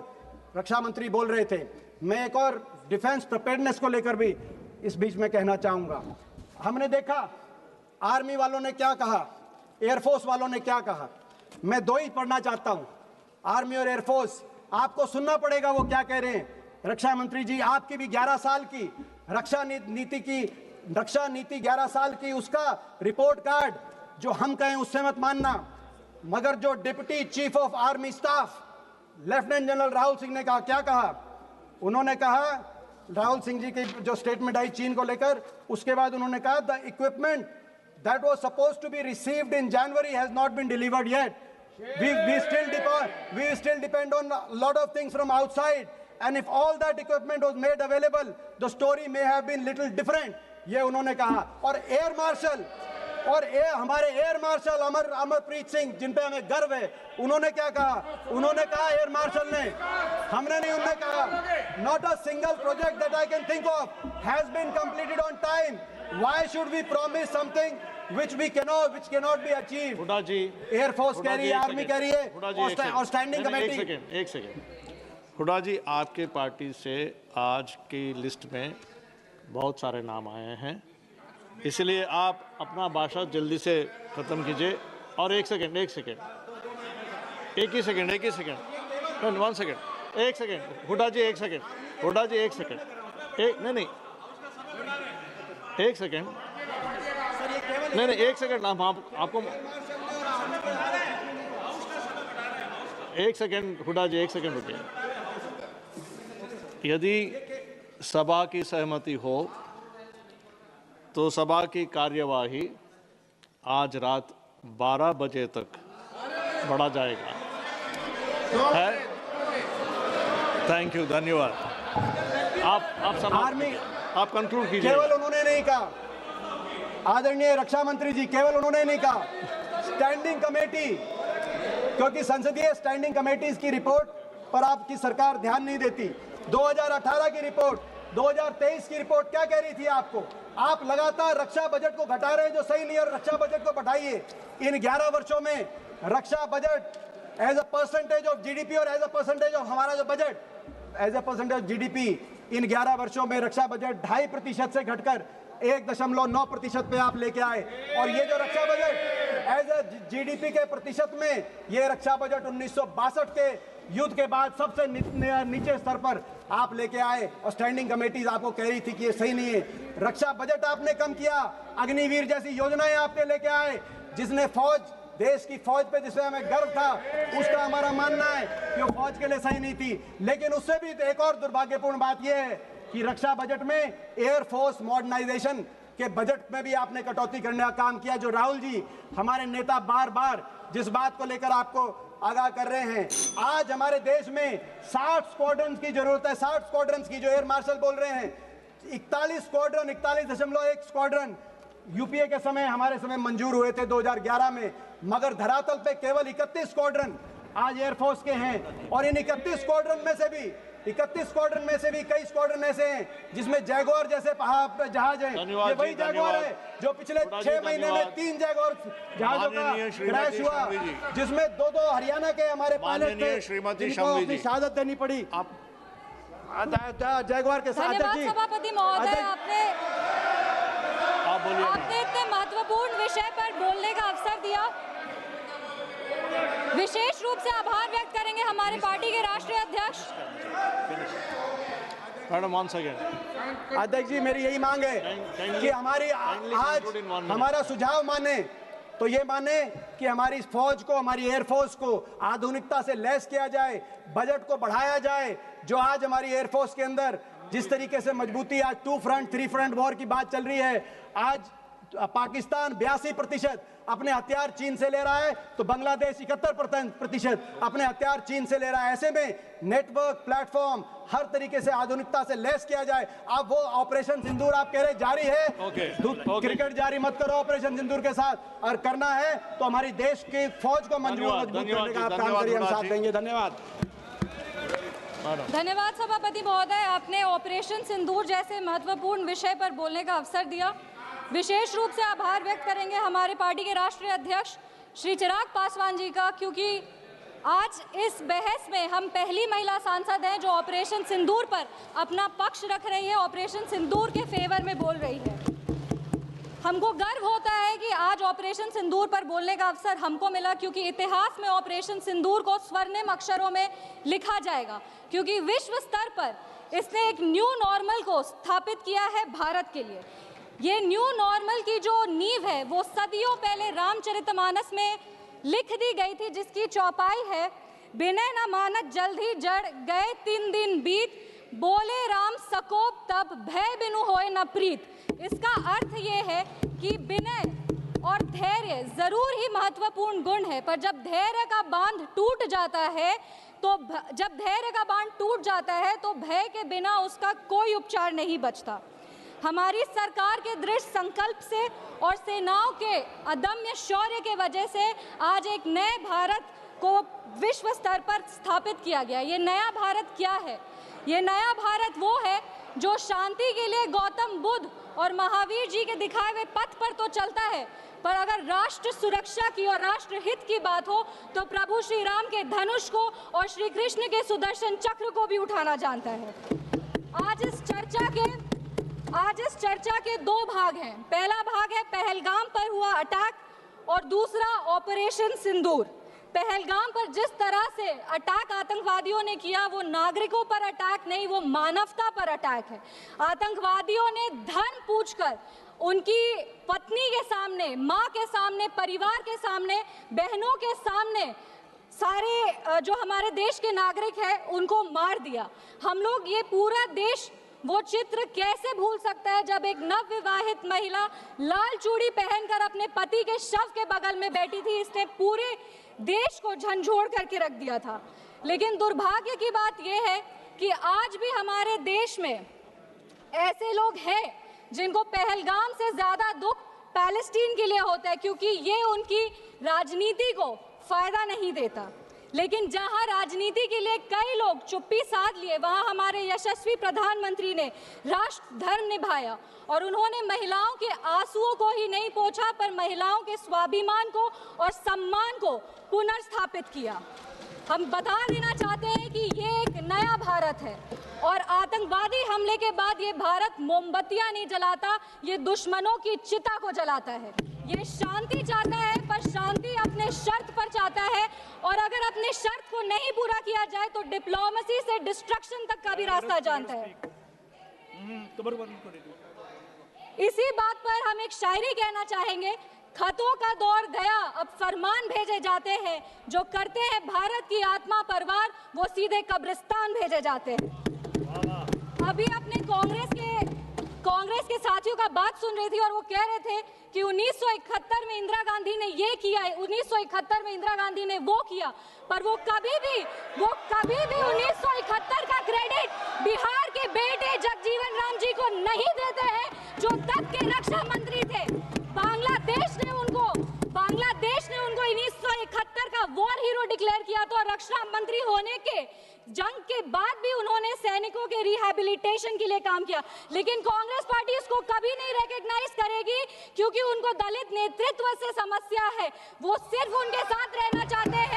रक्षा मंत्री बोल रहे थे, मैं एक और डिफेंस प्रिपेयर्डनेस को लेकर भी इस बीच में कहना चाहूँगा। हमने देखा आर्मी वालों ने क्या कहा, एयरफोर्स वालों ने क्या कहा। मैं दो ही पढ़ना चाहता हूँ, आर्मी और एयरफोर्स। आपको सुनना पड़ेगा वो क्या कह रहे हैं। रक्षा मंत्री जी, आपकी भी 11 साल की रक्षा नीति 11 साल की, उसका रिपोर्ट कार्ड जो हम कहें उससे मत मानना। मगर जो deputy chief of army staff lieutenant general Rahul Singh ने कहा, क्या कहा? उन्होंने कहा, राहुल सिंह जी की जो स्टेटमेंट आई चीन को लेकर, उसके बाद उन्होंने कहा the equipment that was supposed to be received in January has not been delivered yet. We still depend on a lot of things from outside, and if all that equipment was made available, the story may have been little different. ये उन्होंने कहा। और air marshal हमारे air marshal Amarpreet Singh, जिन पे हमें गर्व है, उन्होंने क्या कहा? उन्होंने कहा, एयर मार्शल ने, हमने नहीं, उन्होंने कहा, not a single project that I can think of has been completed on time. Why should we promise something which cannot be achieved? Hooda ji, air force कह रही है, आर्मी कह रही है, और स्टैंडिंग कमेटी। एक सेकेंड। हुड्डा जी, आपके पार्टी से आज की लिस्ट में बहुत सारे नाम आए हैं, इसलिए आप अपना भाषण जल्दी से खत्म कीजिए। और एक सेकेंड, वन सेकेंड, एक सेकेंड, हुड्डा जी एक सेकेंड, नहीं, एक सेकेंड, नहीं, एक सेकेंड, हम आपको एक सेकेंड, हुड्डा जी एक सेकेंड रुकिए। यदि सभा की सहमति हो तो सभा की कार्यवाही आज रात 12 बजे तक बढ़ा जाएगा। है? थैंक यू, धन्यवाद। आप कंक्लूड कीजिए। केवल उन्होंने नहीं कहा, आदरणीय रक्षा मंत्री जी, केवल उन्होंने नहीं कहा, स्टैंडिंग कमेटी, क्योंकि संसदीय स्टैंडिंग कमेटीज की रिपोर्ट पर आपकी सरकार ध्यान नहीं देती। 2018 की रिपोर्ट, 2023 की रिपोर्ट क्या कह रही थी आपको? आप लगातार रक्षा बजट को घटा रहे हैं, जो सही नहीं है, और रक्षा बजट को बढ़ाइए। इन 11 वर्षों में रक्षा budget as a percentage of GDP और एज अ परसेंटेज ऑफ हमारा जो budget as a percentage of GDP, इन 11 वर्षों में रक्षा बजट 2.5% से घटकर 1.9% पे आप लेके आए। और ये जो रक्षा बजट एज अ जीडीपी के प्रतिशत में, ये रक्षा बजट 1962 के युद्ध के बाद सबसे नीचे स्तर पर आप लेके आए। और स्टैंडिंग कमेटीज आपको कह रही थी कि ये सही नहीं है। रक्षा बजट आपने कम किया, अग्निवीर जैसी योजनाएं आपने लेके आए, जिसने फौज, देश की फौज पे जिसमें हमें गर्व था, उसका हमारा मानना है कि वो फौज के लिए सही नहीं थी। लेकिन उससे भी एक और दुर्भाग्यपूर्ण बात यह है कि रक्षा बजट में एयरफोर्स मॉडर्नाइजेशन के बजट में भी आपने कटौती करने का काम किया। जो राहुल जी, हमारे नेता, बार बार जिस बात को लेकर आपको आगाह कर रहे हैं, आज हमारे देश में 60 स्क्वाड्रन की जरूरत है, 60 स्क्वाड्रन की, जो एयर मार्शल बोल रहे हैं। 41 स्क्वाड्रन, 41.1 स्क्वाड्रन यूपीए के समय, हमारे समय मंजूर हुए थे 2011 में, मगर धरातल पे केवल 31 स्क्वाड्रन आज एयरफोर्स के हैं। और इन 31 स्क्वाड्रन में से भी 31 स्क्वाड्रन में से भी कई स्क्वाड्रन ऐसे हैं जिसमें जैगुआर जैसे जहाज हैं। ये वही जैगुआर है जो पिछले 6 महीने में 3 जैगुआर जहाजों का क्रैश हुआ, जिसमें 2 हरियाणा के हमारे पायलट थे जिनको अपनी शहादत देनी पड़ी। जैगुआर के साथ सभापति महोदय, आपने इतने महत्वपूर्ण विषय पर बोलने का अवसर दिया। विशेष रूप से आभार व्यक्त करेंगे हमारे पार्टी के राष्ट्रीय अध्यक्ष। Madam, 1 second. अध्यक्ष जी, मेरी यही मांग है कि हमारी आज हमारा सुझाव माने तो ये माने कि हमारी फौज को, हमारी एयरफोर्स को आधुनिकता से लैस किया जाए, बजट को बढ़ाया जाए। जो आज हमारी एयरफोर्स के अंदर जिस तरीके से मजबूती, आज 2 फ्रंट 3 फ्रंट वॉर की बात चल रही है। आज पाकिस्तान 82% अपने हथियार चीन से ले रहा है, तो बांग्लादेश 71% अपने हथियार चीन से ले रहा है। ऐसे में नेटवर्क, प्लेटफॉर्म हर तरीके से आधुनिकता से लैस किया जाए। अब वो ऑपरेशन सिंदूर आप कह रहे जारी है, क्रिकेट जारी मत करो ऑपरेशन सिंदूर के साथ, और करना है तो हमारी देश की फौज को मजबूत करने का आप काम करिए, हम साथ देंगे। धन्यवाद। धन्यवाद सभापति महोदय, आपने ऑपरेशन सिंदूर जैसे महत्वपूर्ण विषय पर बोलने का अवसर दिया। विशेष रूप से आभार व्यक्त करेंगे हमारे पार्टी के राष्ट्रीय अध्यक्ष श्री चिराग पासवान जी का, क्योंकि आज इस बहस में हम पहली महिला सांसद हैं जो ऑपरेशन सिंदूर पर अपना पक्ष रख रही है, ऑपरेशन सिंदूर के फेवर में बोल रही है। हमको गर्व होता है कि आज ऑपरेशन सिंदूर पर बोलने का अवसर हमको मिला, क्योंकि इतिहास में ऑपरेशन सिंदूर को स्वर्णिम अक्षरों में लिखा जाएगा, क्योंकि विश्व स्तर पर इसने एक न्यू नॉर्मल को स्थापित किया है भारत के लिए। ये न्यू नॉर्मल की जो नींव है वो सदियों पहले रामचरितमानस में लिख दी गई थी, जिसकी चौपाई है, बिनय न मानत जल्द ही जड़ गए 3 दिन बीत, बोले राम सकोप तब भय बिनु होए न प्रीत। इसका अर्थ ये है कि विनय और धैर्य जरूर ही महत्वपूर्ण गुण है, पर जब धैर्य का बांध टूट जाता है तो भय के बिना उसका कोई उपचार नहीं बचता। हमारी सरकार के दृढ़ संकल्प से और सेनाओं के अदम्य शौर्य के वजह से आज एक नए भारत को विश्व स्तर पर स्थापित किया गया। ये नया भारत क्या है? ये नया भारत वो है जो शांति के लिए गौतम बुद्ध और महावीर जी के दिखाए हुए पथ पर तो चलता है, पर अगर राष्ट्र सुरक्षा की और राष्ट्र हित की बात हो तो प्रभु श्री राम के धनुष को और श्री कृष्ण के सुदर्शन चक्र को भी उठाना जानता है। आज इस चर्चा के 2 भाग हैं। पहला भाग है पहलगाम पर हुआ अटैक और दूसरा ऑपरेशन सिंदूर। पहलगाम पर जिस तरह से अटैक आतंकवादियों ने किया वो नागरिकों पर अटैक नहीं, वो मानवता पर अटैक है। आतंकवादियों ने धन पूछकर उनकी पत्नी के सामने, माँ के सामने, परिवार के सामने, बहनों के सामने सारे जो हमारे देश के नागरिक हैं उनको मार दिया। हम लोग ये पूरा देश वो चित्र कैसे भूल सकता है जब एक नवविवाहित महिला लाल चूड़ी पहनकर अपने पति के शव के बगल में बैठी थी। इसने पूरे देश को झंझोड़ करके रख दिया था। लेकिन दुर्भाग्य की बात यह है कि आज भी हमारे देश में ऐसे लोग हैं जिनको पहलगाम से ज्यादा दुख पैलेस्टीन के लिए होता है, क्योंकि ये उनकी राजनीति को फायदा नहीं देता। लेकिन जहां राजनीति के लिए कई लोग चुप्पी साध लिए, वहां हमारे यशस्वी प्रधानमंत्री ने राष्ट्र धर्म निभाया और उन्होंने महिलाओं के आंसुओं को ही नहीं पोंछा, पर महिलाओं के स्वाभिमान को और सम्मान को पुनर्स्थापित किया। हम बता देना चाहते हैं कि ये एक नया भारत है और आतंकवादी हमले के बाद ये भारत मोमबत्तियां नहीं जलाता, ये दुश्मनों की चिता को जलाता है। ये शांति चाहता है, पर शांति अपने शर्त पर चाहता है, और अगर अपने शर्त को नहीं पूरा किया जाए तो डिप्लोमेसी से डिस्ट्रक्शन तक का भी रास्ता जानता है। इसी बात पर हम एक शायरी कहना चाहेंगे, खतों का दौर गया अब फरमान भेजे जाते हैं, जो करते हैं भारत की आत्मा परवार वो सीधे कब्रिस्तान भेजे जाते हैं। अभी अपने कांग्रेस के साथियों का बात सुन रही थी और वो कह रहे थे कि 1971 में इंदिरा गांधी ने ये किया है, 1971 में इंदिरा गांधी ने वो किया, पर वो कभी भी 1971 का क्रेडिट बिहार के बेटे जगजीवन राम जी को नहीं देते हैं, जो तब के रक्षा मंत्री थे। बांग्लादेश ने उनको 1971 का वॉर हीरो डिक्लेयर किया था, और रक्षा मंत्री होने के जंग के बाद भी उन्होंने सैनिकों के रिहैबिलिटेशन के लिए काम किया। लेकिन कांग्रेस पार्टी इसको कभी नहीं रिकॉग्नाइज करेगी, क्योंकि उनको दलित नेतृत्व से समस्या है। वो सिर्फ उनके साथ रहना चाहते हैं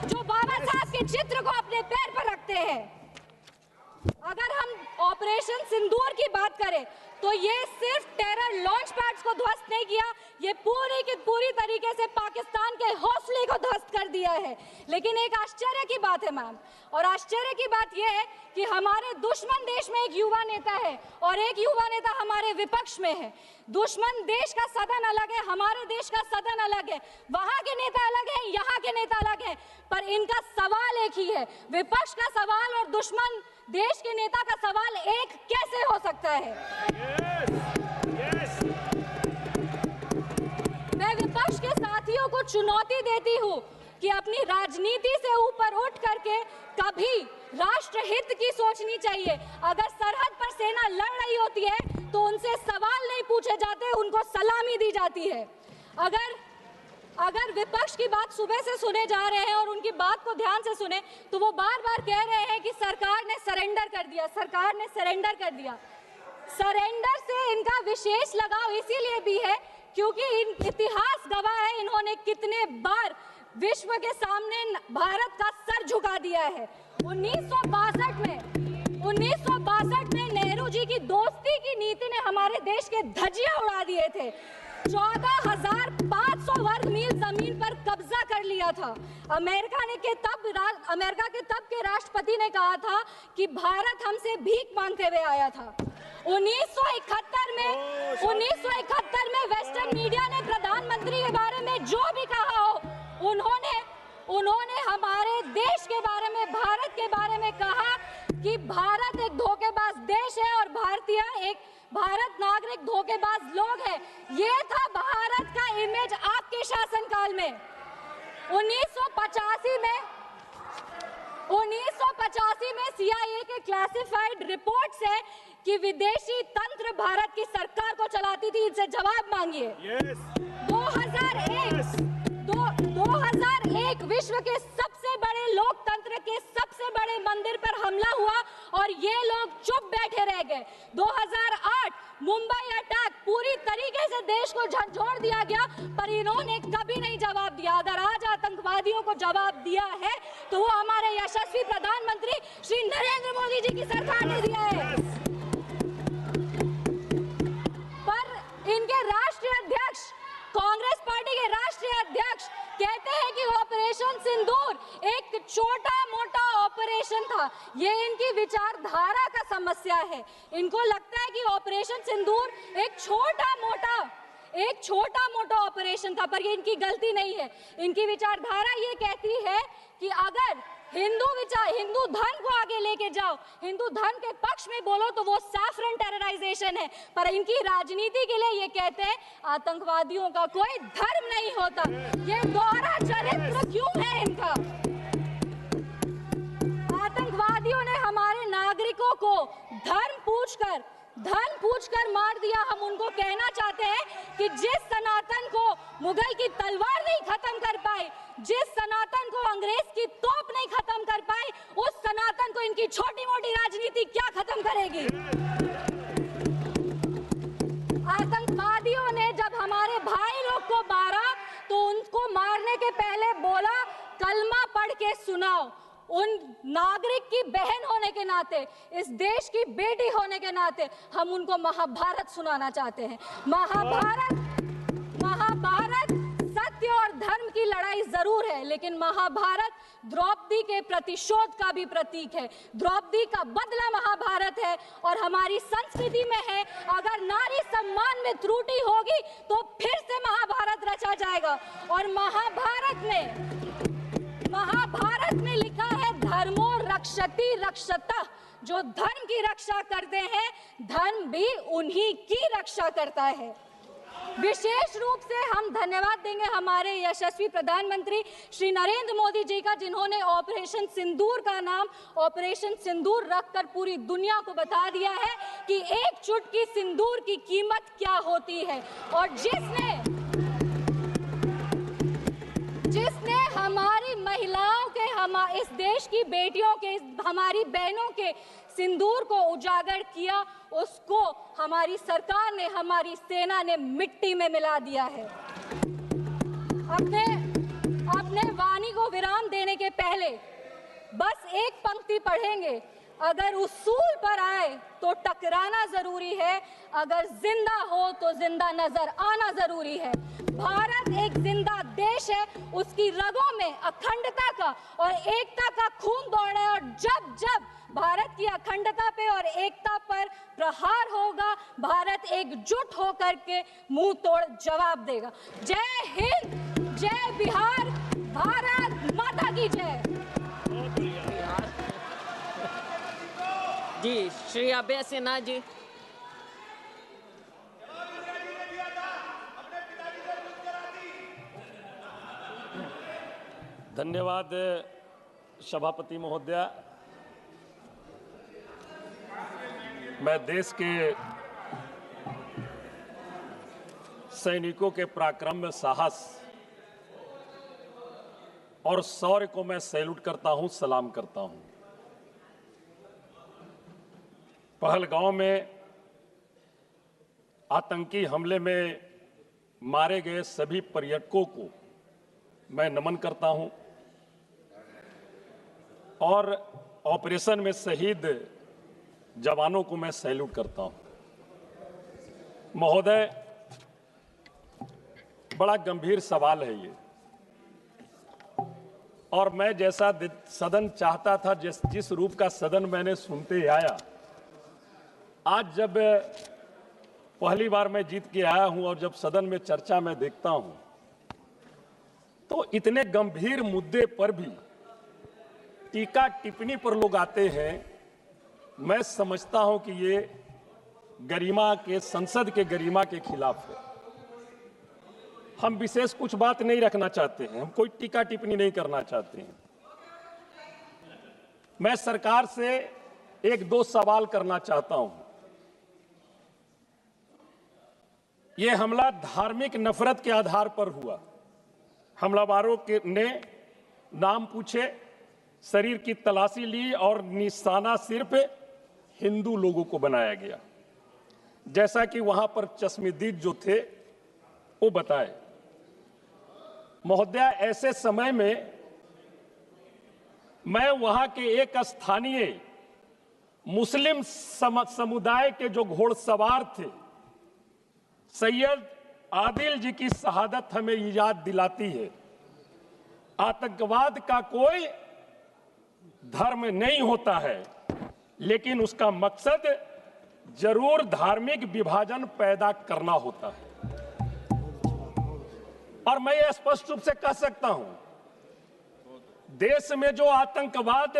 जो बाबा साहब के चित्र को अपने पैर पर रखते हैं। अगर हम ऑपरेशन सिंदूर की बात करें तो ये सिर्फ टेरर लॉन्च पैड्स को ध्वस्त नहीं किया, ये पूरी की पूरी तरीके से पाकिस्तान के हौसले को ध्वस्त कर दिया है। लेकिन एक आश्चर्य की बात है मैम, और आश्चर्य की बात यह है कि हमारे दुश्मन देश में एक युवा नेता है और एक युवा नेता हमारे विपक्ष में है। दुश्मन देश का सदन अलग है, हमारे देश का सदन अलग है, वहां के नेता अलग है, यहाँ के नेता अलग है, पर इनका सवाल एक ही है। विपक्ष का सवाल और दुश्मन देश के नेता का सवाल एक कैसे हो सकता है? मैं विपक्ष के साथियों को चुनौती देती हूँ कि अपनी राजनीति से ऊपर उठ करके कभी राष्ट्रहित की सोचनी चाहिए। अगर सरहद पर सेना लड़ रही होती है तो उनसे सवाल नहीं पूछे जाते, उनको सलामी दी जाती है। अगर विपक्ष की बात सुबह से सुने जा रहे हैं और उनकी बात को ध्यान से सुने तो वो बार बार कह रहे हैं कि सरकार ने सरेंडर कर दिया, सरकार ने सरेंडर कर दिया। सरेंडर से इनका विशेष लगाव इसीलिए भी है क्योंकि इतिहास गवाह है इन्होंने कितने बार विश्व के सामने भारत का सर झुका दिया है। 1962 में नेहरू जी की दोस्ती की नीति ने हमारे देश के धज्जियां उड़ा दिए थे। 14,500 वर्ग मील जमीन पर कब्जा कर लिया था। अमेरिका के तब के राष्ट्रपति ने कहा था कि भारत हमसे भीख मांगते हुए आया था। 1971 में वेस्टर्न मीडिया ने प्रधानमंत्री के बारे में जो भी कहा हो, उन्होंने हमारे देश के बारे में, भारत के बारे में कहा कि भारत एक धोखेबाज देश है और भारत नागरिक धोखेबाज लोग हैं। ये था भारत का इमेज आपके शासनकाल में। 1985 में CIA के क्लासिफाइड रिपोर्ट से कि विदेशी तंत्र भारत की सरकार को चलाती थी, इनसे जवाब मांगिए। 2001 विश्व के सबसे बड़े लोकतंत्र के सबसे बड़े मंदिर पर हमला हुआ और ये लोग चुप बैठे रह गए। 2008 मुंबई अटैक, पूरी तरीके से देश को झंझोड़ दिया गया, पर इन्होंने कभी नहीं जवाब दिया। अगर आज आतंकवादियों को जवाब दिया है तो वो हमारे यशस्वी प्रधानमंत्री श्री नरेंद्र मोदी जी की सरकार ने दिया है। पर इनके राष्ट्रीय अध्यक्ष, कांग्रेस पार्टी के राष्ट्रीय अध्यक्ष कहते हैं कि ऑपरेशन सिंदूर एक छोटा मोटा ऑपरेशन था। ये इनकी विचारधारा का समस्या है। इनको लगता है कि ऑपरेशन सिंदूर एक छोटा मोटा ऑपरेशन था, पर ये इनकी गलती नहीं है। इनकी विचारधारा ये कहती है कि अगर हिंदू धन को आगे लेके जाओ, हिंदू धन के पक्ष में बोलो तो वो सैफरन टेरराइजेशन है, पर इनकी राजनीति के लिए ये कहते हैं आतंकवादियों का कोई धर्म नहीं होता। ये दोहरा चरित्र क्यों है इनका? आतंकवादियों ने हमारे नागरिकों को धन पूछकर मार दिया। हम उनको कहना चाहते हैं कि जिस सनातन को मुगल की तलवार नहीं खत्म कर पाई, जिस सनातन को अंग्रेज की तोप नहीं खत्म कर पाई, उस सनातन को इनकी छोटी मोटी राजनीति क्या खत्म करेगी? आतंकवादियों ने जब हमारे भाई लोग को मारा तो उनको मारने के पहले बोला कलमा पढ़ के सुनाओ। उन नागरिक की बहन होने के नाते, इस देश की बेटी होने के नाते हम उनको महाभारत सुनाना चाहते हैं। महाभारत सत्य और धर्म की लड़ाई जरूर है, लेकिन महाभारत द्रौपदी के प्रतिशोध का भी प्रतीक है। द्रौपदी का बदला महाभारत है और हमारी संस्कृति में है। अगर नारी सम्मान में त्रुटि होगी तो फिर से महाभारत रचा जाएगा। और महाभारत में लिखा है धर्मो रक्षति रक्षतः, जो धर्म की रक्षा करते हैं धर्म भी उन्हीं की रक्षा करता है। विशेष रूप से हम धन्यवाद देंगे हमारे यशस्वी प्रधानमंत्री श्री नरेंद्र मोदी जी का, जिन्होंने ऑपरेशन सिंदूर का नाम ऑपरेशन सिंदूर रखकर पूरी दुनिया को बता दिया है कि एक चुटकी सिंदूर की कीमत क्या होती है। और जिसने इस देश की बेटियों के, हमारी बहनों के सिंदूर को उजागर किया, उसको हमारी सरकार ने, हमारी सेना ने मिट्टी में मिला दिया है। अपने वाणी को विराम देने के पहले बस एक पंक्ति पढ़ेंगे, अगर उसूल पर आए तो टकराना जरूरी है, अगर जिंदा हो तो जिंदा नजर आना जरूरी है। भारत एक जिंदा देश है, उसकी रगों में अखंडता का और एकता का खून दौड़ है, और जब जब भारत की अखंडता पे और एकता पर प्रहार होगा, भारत एकजुट होकर के मुंह तोड़ जवाब देगा। जय हिंद, जय बिहार, भारत माता की जय। जी श्री अभय सिन्हा जी। धन्यवाद सभापति महोदया। मैं देश के सैनिकों के पराक्रम, साहस और शौर्य को मैं सैल्यूट करता हूं, सलाम करता हूं। पहलगांव में आतंकी हमले में मारे गए सभी पर्यटकों को मैं नमन करता हूं और ऑपरेशन में शहीद जवानों को मैं सैल्यूट करता हूं। महोदय, बड़ा गंभीर सवाल है ये, और मैं जैसा सदन चाहता था, जिस रूप का सदन मैंने सुनते आया, आज जब पहली बार मैं जीत के आया हूं और जब सदन में चर्चा में देखता हूं, तो इतने गंभीर मुद्दे पर भी टीका टिप्पणी पर लोग आते हैं। मैं समझता हूं कि ये गरिमा के, संसद के गरिमा के खिलाफ है। हम विशेष कुछ बात नहीं रखना चाहते हैं, हम कोई टीका टिप्पणी नहीं करना चाहते हैं। मैं सरकार से एक दो सवाल करना चाहता हूं। यह हमला धार्मिक नफरत के आधार पर हुआ। हमलावरों ने नाम पूछे, शरीर की तलाशी ली और निशाना सिर्फ हिंदू लोगों को बनाया गया, जैसा कि वहां पर चश्मदीद जो थे वो बताए। महोदया, ऐसे समय में मैं वहां के एक स्थानीय मुस्लिम समुदाय के जो घोड़सवार थे, सैयद आदिल जी की शहादत हमें याद दिलाती है। आतंकवाद का कोई धर्म नहीं होता है, लेकिन उसका मकसद जरूर धार्मिक विभाजन पैदा करना होता है। और मैं ये स्पष्ट रूप से कह सकता हूं, देश में जो आतंकवाद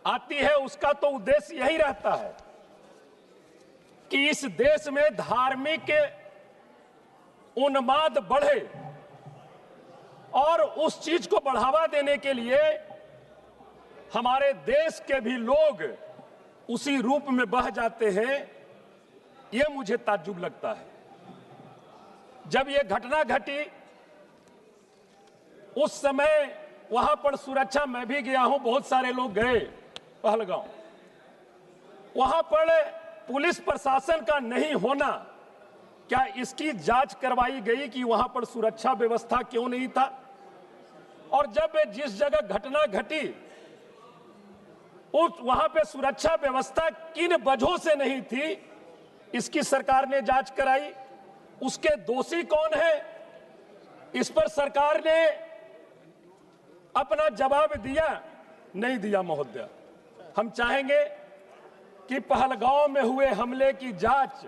आती है उसका तो उद्देश्य यही रहता है कि इस देश में धार्मिक उन्माद बढ़े, और उस चीज को बढ़ावा देने के लिए हमारे देश के भी लोग उसी रूप में बह जाते हैं। यह मुझे ताज्जुब लगता है। जब यह घटना घटी उस समय वहां पर सुरक्षा, मैं भी गया हूं, बहुत सारे लोग गए पहलगांव। वहां पर पुलिस प्रशासन का नहीं होना, क्या इसकी जांच करवाई गई कि वहां पर सुरक्षा व्यवस्था क्यों नहीं था? और जब जिस जगह घटना घटी वहां पे सुरक्षा व्यवस्था किन वजहों से नहीं थी, इसकी सरकार ने जांच कराई। उसके दोषी कौन है, इस पर सरकार ने अपना जवाब दिया? नहीं दिया। महोदया, हम चाहेंगे कि पहलगांव में हुए हमले की जांच,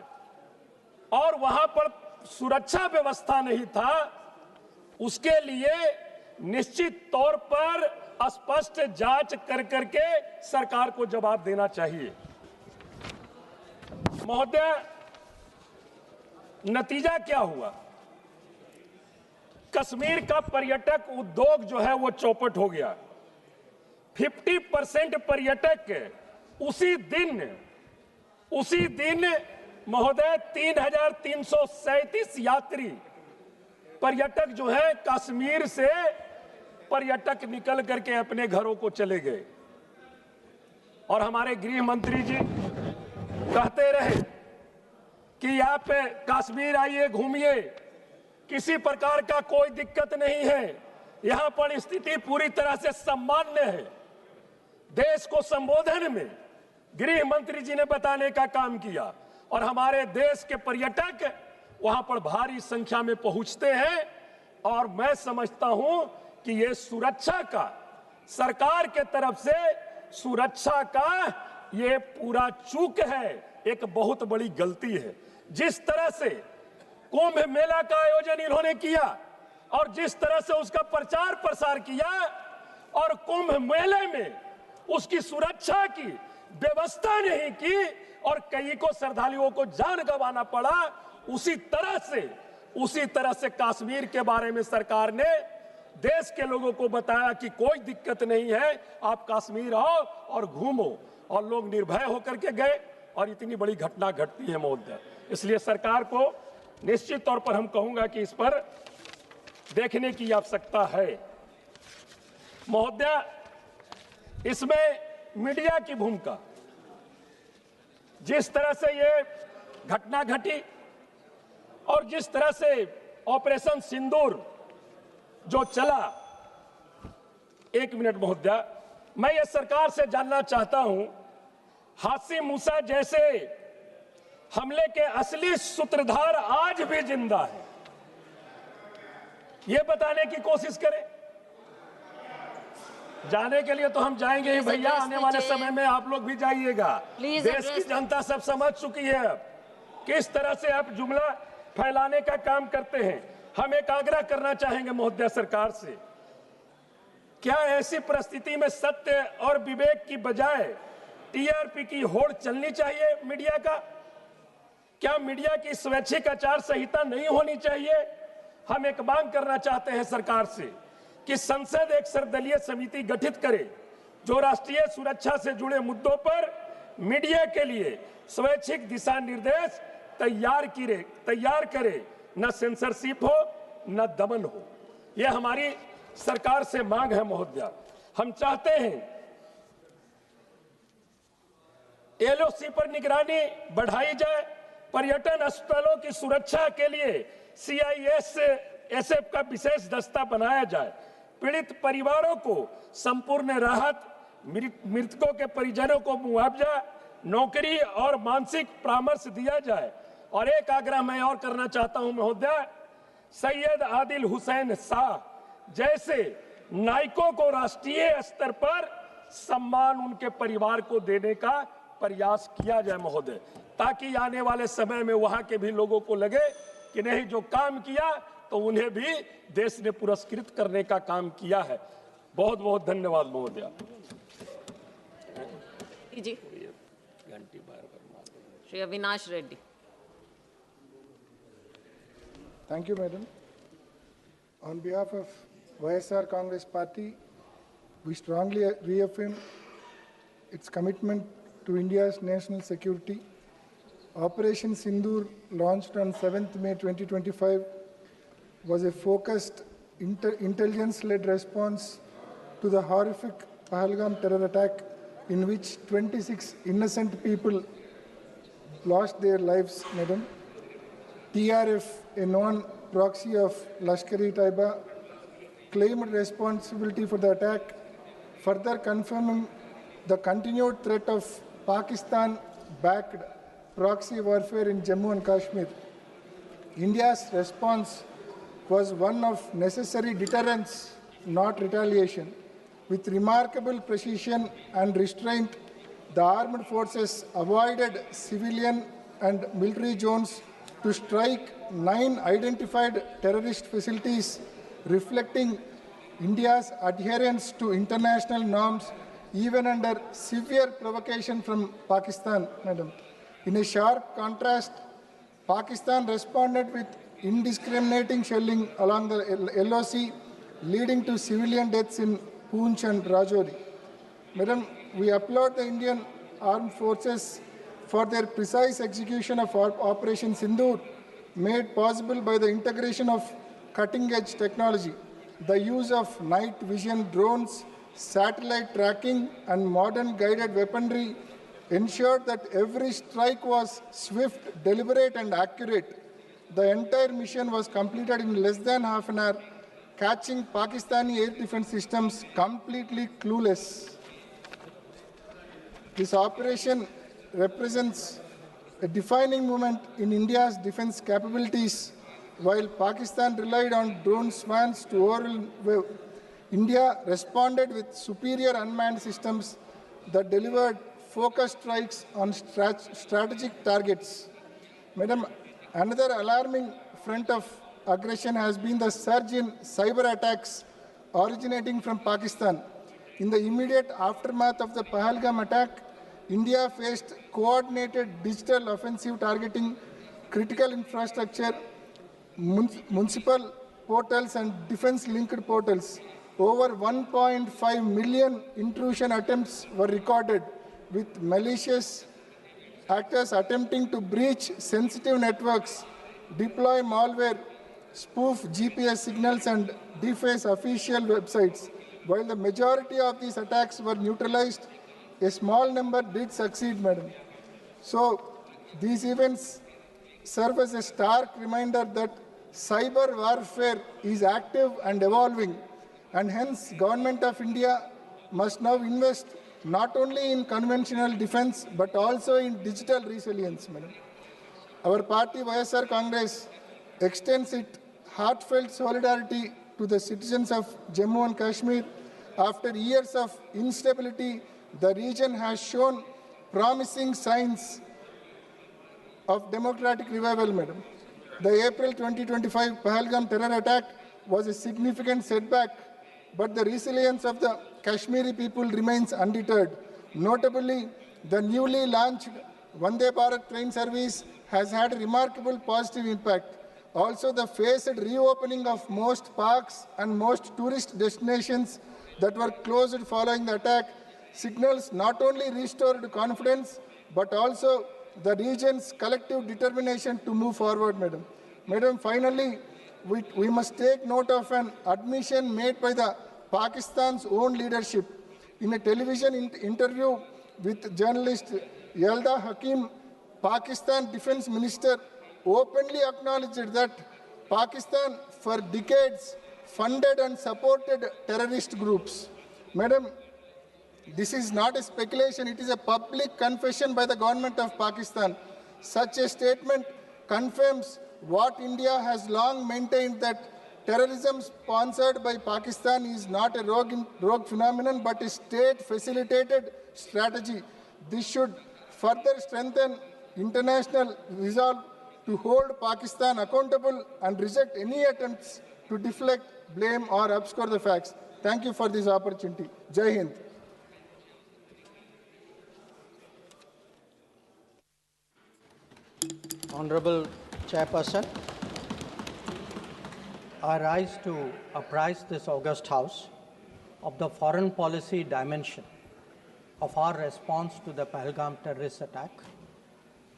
और वहां पर सुरक्षा व्यवस्था नहीं था, उसके लिए निश्चित तौर पर स्पष्ट जांच कर करके सरकार को जवाब देना चाहिए। महोदया, नतीजा क्या हुआ? कश्मीर का पर्यटक उद्योग जो है वो चौपट हो गया। 50% पर्यटक उसी दिन महोदय 3,337 यात्री पर्यटक जो है कश्मीर से पर्यटक निकल करके अपने घरों को चले गए और हमारे गृह मंत्री जी कहते रहे कि आप कश्मीर आइए, घूमिए, किसी प्रकार का कोई दिक्कत नहीं है, यहां पर स्थिति पूरी तरह से सामान्य है। देश को संबोधन में गृह मंत्री जी ने बताने का काम किया और हमारे देश के पर्यटक वहां पर भारी संख्या में पहुंचते हैं और मैं समझता हूं कि ये सुरक्षा का, सरकार के तरफ से सुरक्षा का ये पूरा चूक है, एक बहुत बड़ी गलती है। जिस तरह से कुंभ मेला का आयोजन इन्होंने किया और जिस तरह से उसका प्रचार प्रसार किया और कुंभ मेले में उसकी सुरक्षा की व्यवस्था नहीं की और कई को श्रद्धालुओं को जान गंवाना पड़ा, उसी तरह से कश्मीर के बारे में सरकार ने देश के लोगों को बताया कि कोई दिक्कत नहीं है, आप कश्मीर आओ और घूमो, और लोग निर्भय होकर के गए और इतनी बड़ी घटना घटती है महोदय। इसलिए सरकार को निश्चित तौर पर हम कहूंगा कि इस पर देखने की आवश्यकता है। महोदय, इसमें मीडिया की भूमिका, जिस तरह से ये घटना घटी और जिस तरह से ऑपरेशन सिंदूर जो चला, एक मिनट महोदय, मैं ये सरकार से जानना चाहता हूं, हाशिम मूसा जैसे हमले के असली सूत्रधार आज भी जिंदा है, ये बताने की कोशिश करें। जाने के लिए तो हम जाएंगे ही भैया, आने वाले समय में आप लोग भी जाइएगा। देश की जनता सब समझ चुकी है किस तरह से आप जुमला फैलाने का काम करते हैं। हम एक आग्रह करना चाहेंगे महोदय सरकार से, क्या ऐसी परिस्थिति में सत्य और विवेक की बजाय टीआरपी की होड़ चलनी चाहिए मीडिया का? क्या मीडिया की स्वैच्छिक आचार संहिता नहीं होनी चाहिए? हम एक मांग करना चाहते हैं सरकार से कि संसद एक सर्वदलीय समिति गठित करे जो राष्ट्रीय सुरक्षा से जुड़े मुद्दों पर मीडिया के लिए स्वैच्छिक दिशा निर्देश तैयार करे, न सेंसरशिप हो न दमन हो। यह हमारी सरकार से मांग है महोदय। हम चाहते हैं एलओसी पर निगरानी बढ़ाई जाए, पर्यटन स्थलों की सुरक्षा के लिए सीआईएसएफ का विशेष दस्ता बनाया जाए, पीड़ित परिवारों को संपूर्ण राहत, मृतकों के परिजनों को मुआवजा, नौकरी और मानसिक परामर्श दिया जाए। और एक आग्रह मैं और करना चाहता हूं महोदय, सैयद आदिल हुसैन शाह जैसे नायकों को राष्ट्रीय स्तर पर सम्मान उनके परिवार को देने का प्रयास किया जाए महोदय, ताकि आने वाले समय में वहां के भी लोगों को लगे कि नहीं, जो काम किया तो उन्हें भी देश ने पुरस्कृत करने का काम किया है। बहुत बहुत धन्यवाद महोदय जी। Shri Avinash Reddy. Thank you, Madam. On behalf of YSR Congress Party, we strongly reaffirm its commitment to India's national security. Operation Sindoor, launched on 7th May 2025, was a focused intelligence-led response to the horrific Pahलगाम terror attack in which 26 innocent people lost their lives, Madam. TRF, a known proxy of Lashkar-e-Taiba, claimed responsibility for the attack, further confirming the continued threat of Pakistan-backed proxy warfare in Jammu and Kashmir. India's response was one of necessary deterrence, not retaliation. With remarkable precision and restraint, the armed forces avoided civilian and military zones to strike 9 identified terrorist facilities, reflecting India's adherence to international norms, even under severe provocation from Pakistan, Madam. In a sharp contrast, Pakistan responded with indiscriminating shelling along the LOC, leading to civilian deaths in Poonch and Rajouri. Madam, we applaud the Indian Armed Forces for their precise execution of Operation Sindoor, made possible by the integration of cutting-edge technology. the use of night vision drones, satellite tracking, and modern guided weaponry ensured that every strike was swift, deliberate, and accurate. The entire mission was completed in less than half an hour, catching Pakistani air defense systems completely clueless. This operation represents a defining moment in India's defense capabilities. While Pakistan relied on drone swans to overwhelm, India responded with superior unmanned systems that delivered focused strikes on strategic targets. Madam, another alarming front of aggression has been the surge in cyber attacks originating from Pakistan. In the immediate aftermath of the Pahalgam attack, India faced coordinated digital offensive targeting critical infrastructure, municipal portals, and defense-linked portals. Over 1.5 million intrusion attempts were recorded, with malicious actors attempting to breach sensitive networks, deploy malware, spoof GPS signals, and deface official websites. While the majority of these attacks were neutralized, a small number did succeed, madam. So these events serve as a stark reminder that cyber warfare is active and evolving, and hence Government of India must now invest not only in conventional defense but also in digital resilience, madam. Our party, YSR Congress, extends its heartfelt solidarity to the citizens of Jammu and Kashmir. After years of instability, the region has shown promising signs of democratic revival, madam. The April 2025 Pahalgam terror attack was a significant setback, but the resilience of the Kashmiri people remains undeterred. Notably, the newly launched Vande Bharat train service has had a remarkable positive impact. Also, the phased reopening of most parks and most tourist destinations that were closed following the attack signals not only restored confidence, but also the region's collective determination to move forward, madam. Madam, finally, we must take note of an admission made by the Pakistan's own leadership. In a television interview with journalist Yelda Hakim, Pakistan Defense Minister openly acknowledged that Pakistan for decades funded and supported terrorist groups. Madam, this is not a speculation, it is a public confession by the government of Pakistan. Such a statement confirms what India has long maintained, that terrorism sponsored by Pakistan is not a rogue phenomenon but a state-facilitated strategy. This should further strengthen international resolve to hold Pakistan accountable and reject any attempts to deflect blame or obscure the facts. Thank you for this opportunity. Jai Hind. Honorable Chairperson, I rise to apprise this august House of the foreign policy dimension of our response to the Pahalgam terrorist attack,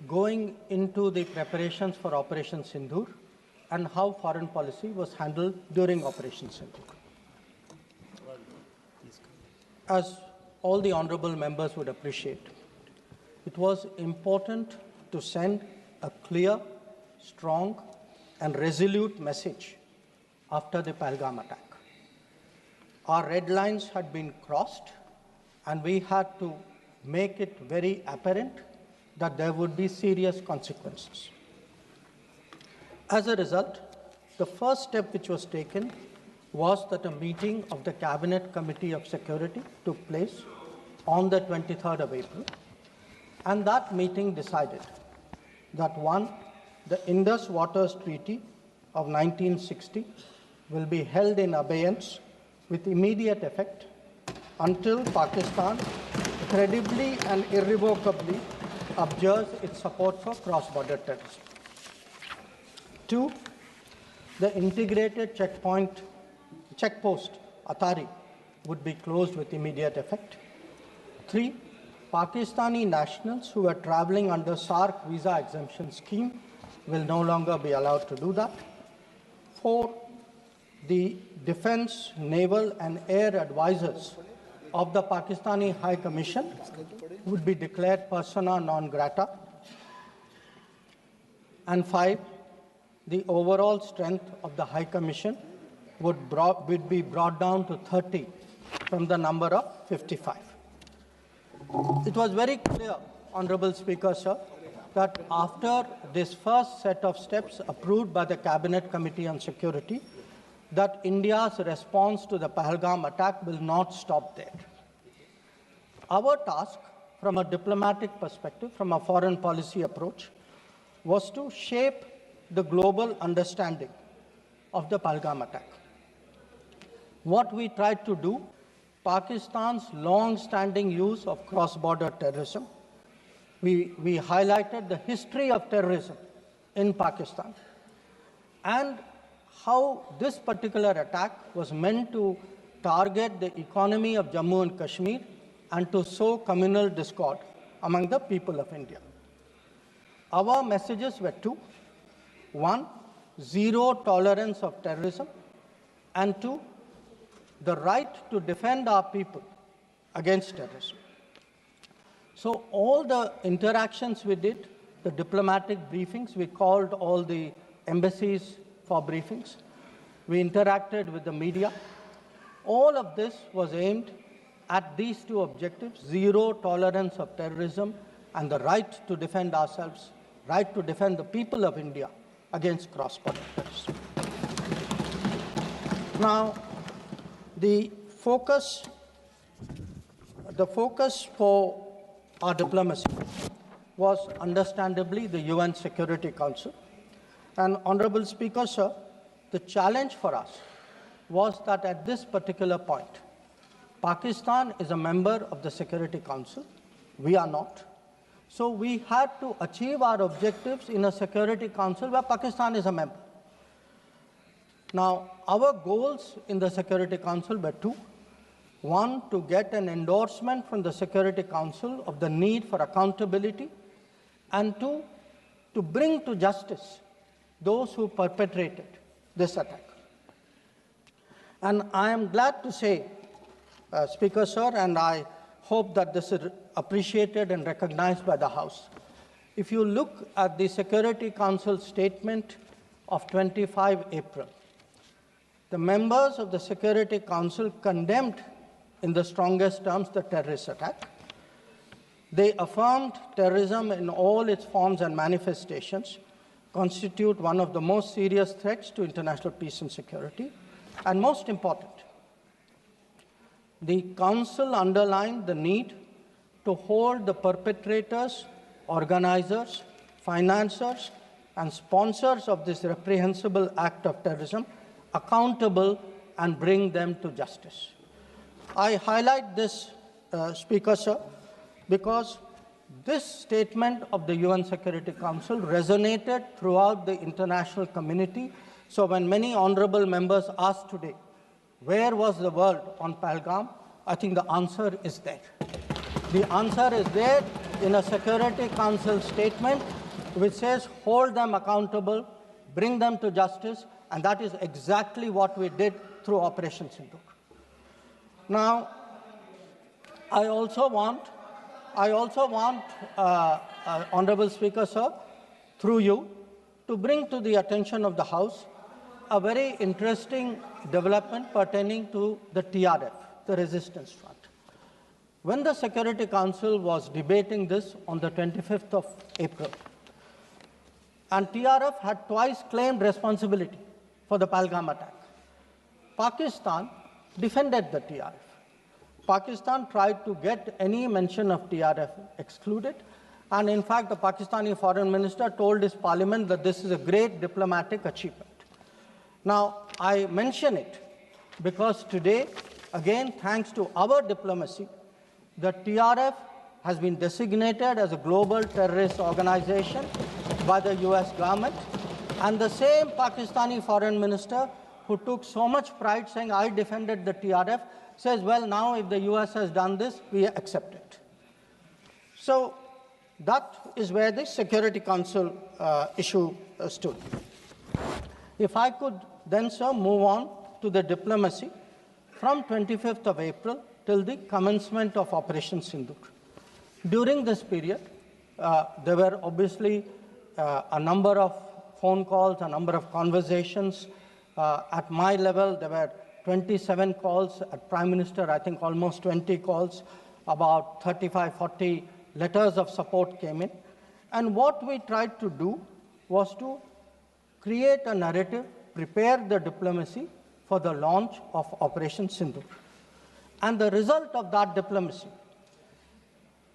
going into the preparations for Operation Sindoor and how foreign policy was handled during Operation Sindoor. As all the honorable members would appreciate, it was important to send a clear, strong, and resolute message after the Pahalgam attack. Our red lines had been crossed, and we had to make it very apparent that there would be serious consequences. As a result, the first step which was taken was that a meeting of the Cabinet Committee of Security took place on the 23rd of April, and that meeting decided that one, the Indus Waters Treaty of 1960 will be held in abeyance with immediate effect until Pakistan credibly and irrevocably abjures its support for cross-border terrorism. Two, the integrated checkpost Atari would be closed with immediate effect. Three, Pakistani nationals who are traveling under SARC visa exemption scheme will no longer be allowed to do that. Four, the defense, naval and air advisors of the Pakistani High Commission would be declared persona non grata. And 5, the overall strength of the High Commission would be brought down to 30 from the number of 55. It was very clear, Honorable Speaker, sir, that after this first set of steps approved by the Cabinet Committee on Security, that India's response to the Pahalgam attack will not stop there. Our task, from a diplomatic perspective, from a foreign policy approach, was to shape the global understanding of the Pahalgam attack. What we tried to do, Pakistan's long-standing use of cross-border terrorism. We highlighted the history of terrorism in Pakistan and how this particular attack was meant to target the economy of Jammu and Kashmir and to sow communal discord among the people of India. Our messages were two. 1, zero tolerance of terrorism, and 2, the right to defend our people against terrorism. So all the interactions we did, the diplomatic briefings, we called all the embassies for briefings. We interacted with the media. All of this was aimed at these two objectives: zero tolerance of terrorism and the right to defend ourselves, right to defend the people of India against cross-border terrorism. Now, the focus for our diplomacy was understandably the UN Security Council. And Honorable Speaker, sir, the challenge for us was that at this particular point, Pakistan is a member of the Security Council. We are not. So we had to achieve our objectives in a Security Council where Pakistan is a member. Now, our goals in the Security Council were two. 1, to get an endorsement from the Security Council of the need for accountability, and 2, to bring to justice those who perpetrated this attack. And I am glad to say, Speaker, sir, and I hope that this is appreciated and recognized by the House. If you look at the Security Council statement of 25 April, the members of the Security Council condemned in the strongest terms the terrorist attack. They affirmed terrorism in all its forms and manifestations constitute one of the most serious threats to international peace and security. And most important, the Council underlined the need to hold the perpetrators, organizers, financiers, and sponsors of this reprehensible act of terrorism accountable and bring them to justice. I highlight this, Speaker, sir, because this statement of the UN Security Council resonated throughout the international community. So when many honorable members asked today, where was the world on Pahalgam? I think the answer is there. The answer is there in a Security Council statement which says hold them accountable, bring them to justice, and that is exactly what we did through Operation Sindoor. Now, I also want, Honorable Speaker, sir, through you, to bring to the attention of the House a very interesting development pertaining to the TRF, the Resistance Front. When the Security Council was debating this on the 25th of April, and TRF had twice claimed responsibility for the Pahalgam attack, Pakistan defended the TRF. Pakistan tried to get any mention of TRF excluded, and in fact, the Pakistani foreign minister told his parliament that this is a great diplomatic achievement. Now, I mention it because today, again, thanks to our diplomacy, the TRF has been designated as a global terrorist organization by the US government, and the same Pakistani foreign minister who took so much pride saying, I defended the TRF, says, well, now if the US has done this, we accept it. So that is where the Security Council issue stood. If I could then, sir, move on to the diplomacy from 25th of April till the commencement of Operation Sindoor. During this period, there were obviously a number of phone calls, a number of conversations. At my level, there were 27 calls. At Prime Minister, I think almost 20 calls. About 35, 40 letters of support came in. And what we tried to do was to create a narrative, prepare the diplomacy for the launch of Operation Sindoor. And the result of that diplomacy,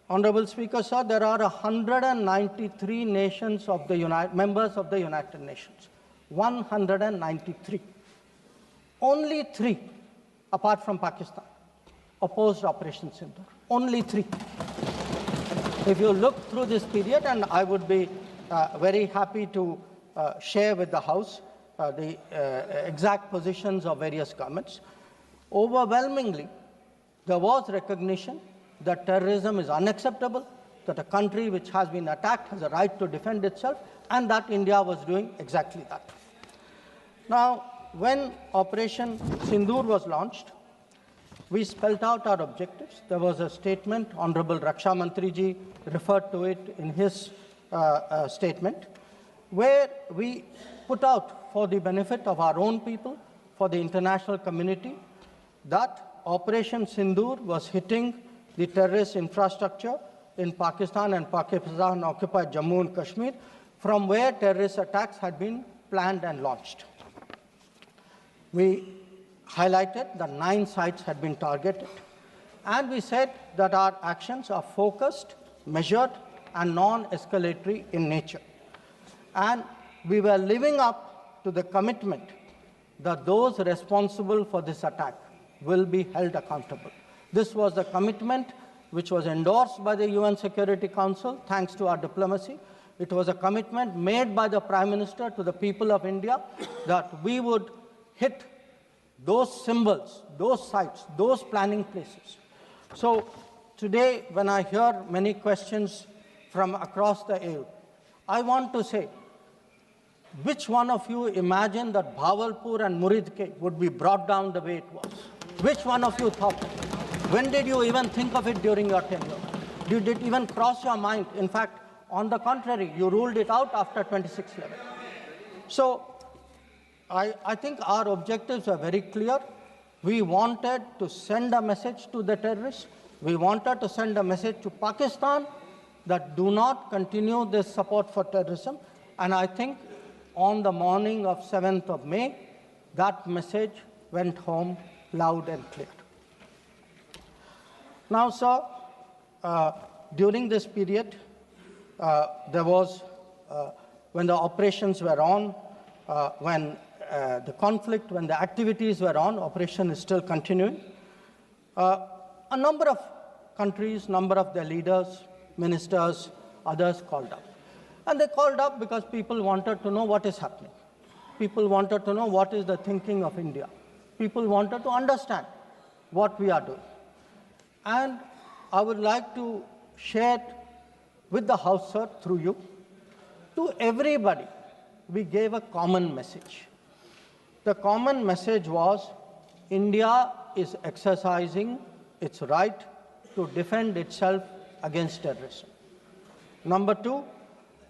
Honorable Speaker, sir, there are 193 nations of the members of the United Nations. 193. Only 3, apart from Pakistan, opposed Operation Sindoor. Only 3. If you look through this period, and I would be very happy to share with the House the exact positions of various governments, overwhelmingly, there was recognition that terrorism is unacceptable, that a country which has been attacked has a right to defend itself, and that India was doing exactly that. Now, when Operation Sindoor was launched, we spelled out our objectives. There was a statement, Honorable Raksha Mantri ji referred to it in his statement, where we put out for the benefit of our own people, for the international community, that Operation Sindoor was hitting the terrorist infrastructure in Pakistan and Pakistan-occupied Jammu and Kashmir, from where terrorist attacks had been planned and launched. We highlighted that 9 sites had been targeted, and we said that our actions are focused, measured, and non-escalatory in nature. And we were living up to the commitment that those responsible for this attack will be held accountable. This was the commitment which was endorsed by the UN Security Council, thanks to our diplomacy. It was a commitment made by the Prime Minister to the people of India that we would hit those symbols, those sites, those planning places. So today, when I hear many questions from across the aisle, I want to say, which one of you imagined that Bhavalpur and Muridke would be brought down the way it was? Which one of you thought? When did you even think of it during your tenure? Did it even cross your mind? In fact, on the contrary, you ruled it out after 26/11. So I think our objectives are very clear. We wanted to send a message to the terrorists. We wanted to send a message to Pakistan that do not continue this support for terrorism. And I think on the morning of 7th of May, that message went home loud and clear. Now, sir, during this period, there was, when the operations were on, when the conflict, when the activities were on, operation is still continuing. A number of countries, number of their leaders, ministers, others called up. And they called up because people wanted to know what is happening. People wanted to know what is the thinking of India. People wanted to understand what we are doing. And I would like to share with the House, sir, through you, to everybody, we gave a common message. The common message was India is exercising its right to defend itself against terrorism. Number 2,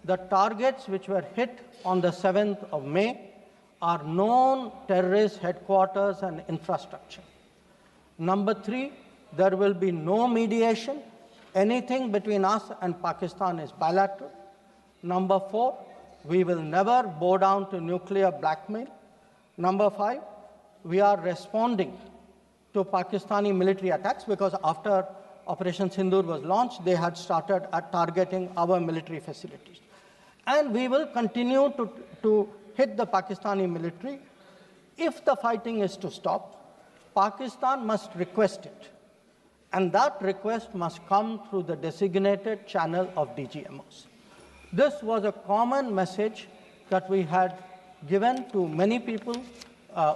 the targets which were hit on the 7th of May are known terrorist headquarters and infrastructure. Number 3, there will be no mediation. Anything between us and Pakistan is bilateral. Number 4, we will never bow down to nuclear blackmail. Number 5, we are responding to Pakistani military attacks because after Operation Sindoor was launched, they had started targeting our military facilities. And we will continue to hit the Pakistani military. If the fighting is to stop, Pakistan must request it. And that request must come through the designated channel of DGMOs. This was a common message that we had given to many people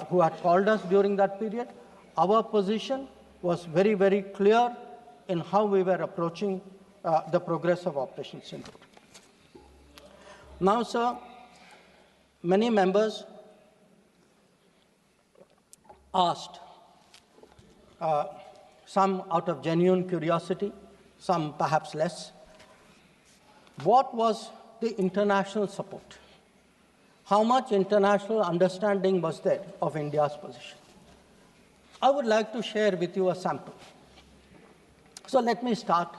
who had called us during that period. Our position was very, very clear in how we were approaching the progress of Operation Sindoor. Now, sir, many members asked, some out of genuine curiosity, some perhaps less, what was the international support? How much international understanding was there of India's position? I would like to share with you a sample. So let me start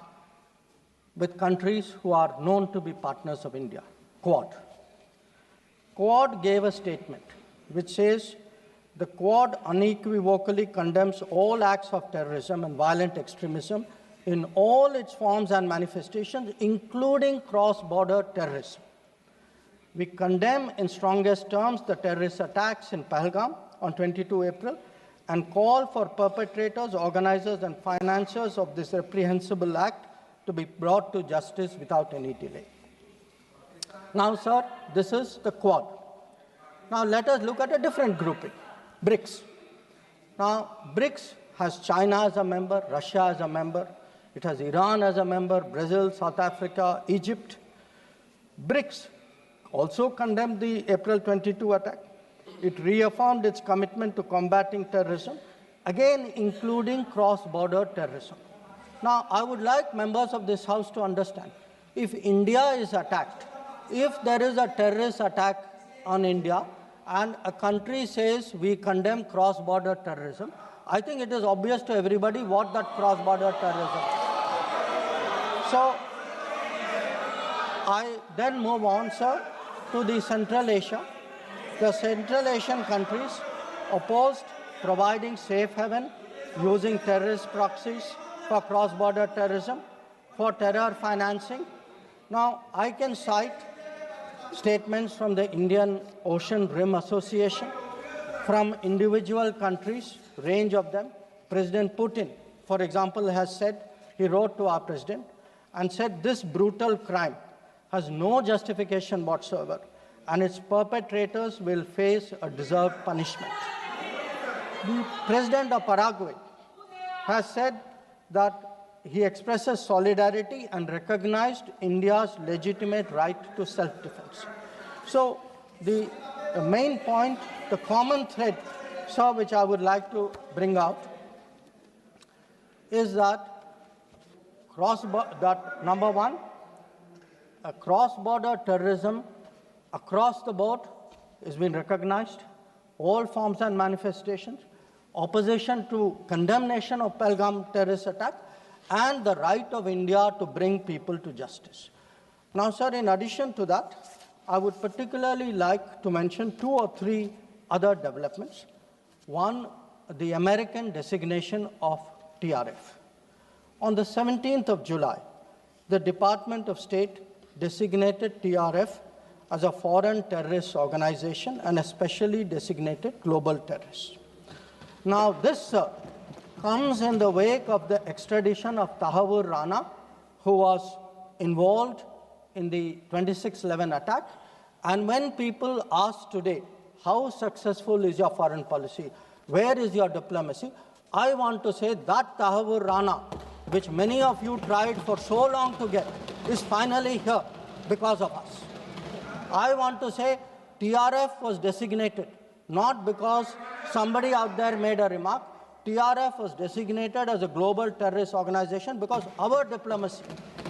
with countries who are known to be partners of India, Quad. Quad gave a statement which says, the Quad unequivocally condemns all acts of terrorism and violent extremism in all its forms and manifestations, including cross-border terrorism. We condemn in strongest terms the terrorist attacks in Pahलग on 22 April and call for perpetrators, organizers, and financiers of this reprehensible act to be brought to justice without any delay. Now, sir, this is the Quad. Now, let us look at a different grouping, BRICS. Now, BRICS has China as a member, Russia as a member, it has Iran as a member, Brazil, South Africa, Egypt. BRICS also condemned the April 22 attack. It reaffirmed its commitment to combating terrorism, again including cross-border terrorism. Now, I would like members of this House to understand, if India is attacked, if there is a terrorist attack on India and a country says we condemn cross-border terrorism, I think it is obvious to everybody what that cross-border terrorism is. So, I then move on, sir, to the Central Asia. The Central Asian countries opposed providing safe haven using terrorist proxies for cross-border terrorism, for terror financing. Now, I can cite statements from the Indian Ocean Rim Association, from individual countries, range of them. President Putin, for example, has said, he wrote to our president and said, this brutal crime has no justification whatsoever, and its perpetrators will face a deserved punishment. The president of Paraguay has said that he expresses solidarity and recognized India's legitimate right to self-defense. So the main point, the common thread, sir, which I would like to bring out is that number one, cross-border terrorism across the board has been recognized, all forms and manifestations, opposition to condemnation of Pahलग terrorist attack, and the right of India to bring people to justice. Now, sir, in addition to that, I would particularly like to mention 2 or 3 other developments. One, the American designation of TRF. On the 17th of July, the Department of State designated TRF as a foreign terrorist organization and especially designated global terrorist. Now, this comes in the wake of the extradition of Tahawur Rana, who was involved in the 26/11 attack. And when people ask today, how successful is your foreign policy? Where is your diplomacy? I want to say that Tahawur Rana, which many of you tried for so long to get, is finally here because of us. I want to say TRF was designated not because somebody out there made a remark. TRF was designated as a global terrorist organization because our diplomacy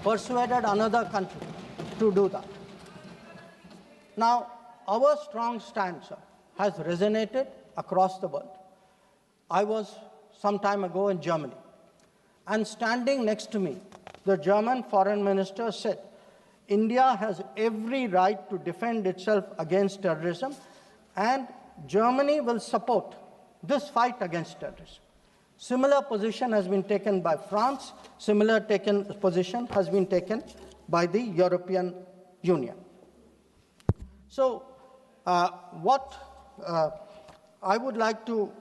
persuaded another country to do that. Now, our strong stance has resonated across the world. I was some time ago in Germany, and standing next to me, the German foreign minister said, India has every right to defend itself against terrorism, and Germany will support this fight against terrorism. Similar position has been taken by France. Similar position has been taken by the European Union. So, what I would like to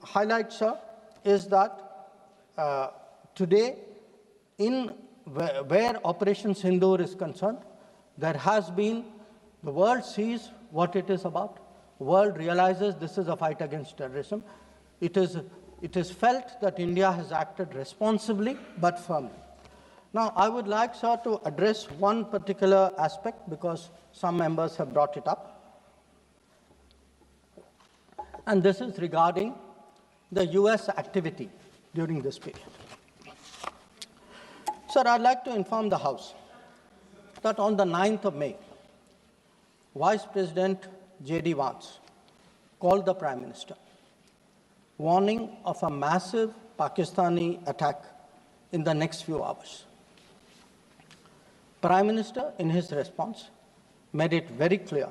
highlight, sir, is that today, where Operation Sindoor is concerned, there has been, the world sees what it is about. The world realizes this is a fight against terrorism. It is felt that India has acted responsibly but firmly. Now, I would like, sir, to address one particular aspect because some members have brought it up. and this is regarding the US activity during this period. Sir, I'd like to inform the House that on the 9th of May, Vice President J.D. Vance called the Prime Minister, warning of a massive Pakistani attack in the next few hours. Prime Minister, in his response, made it very clear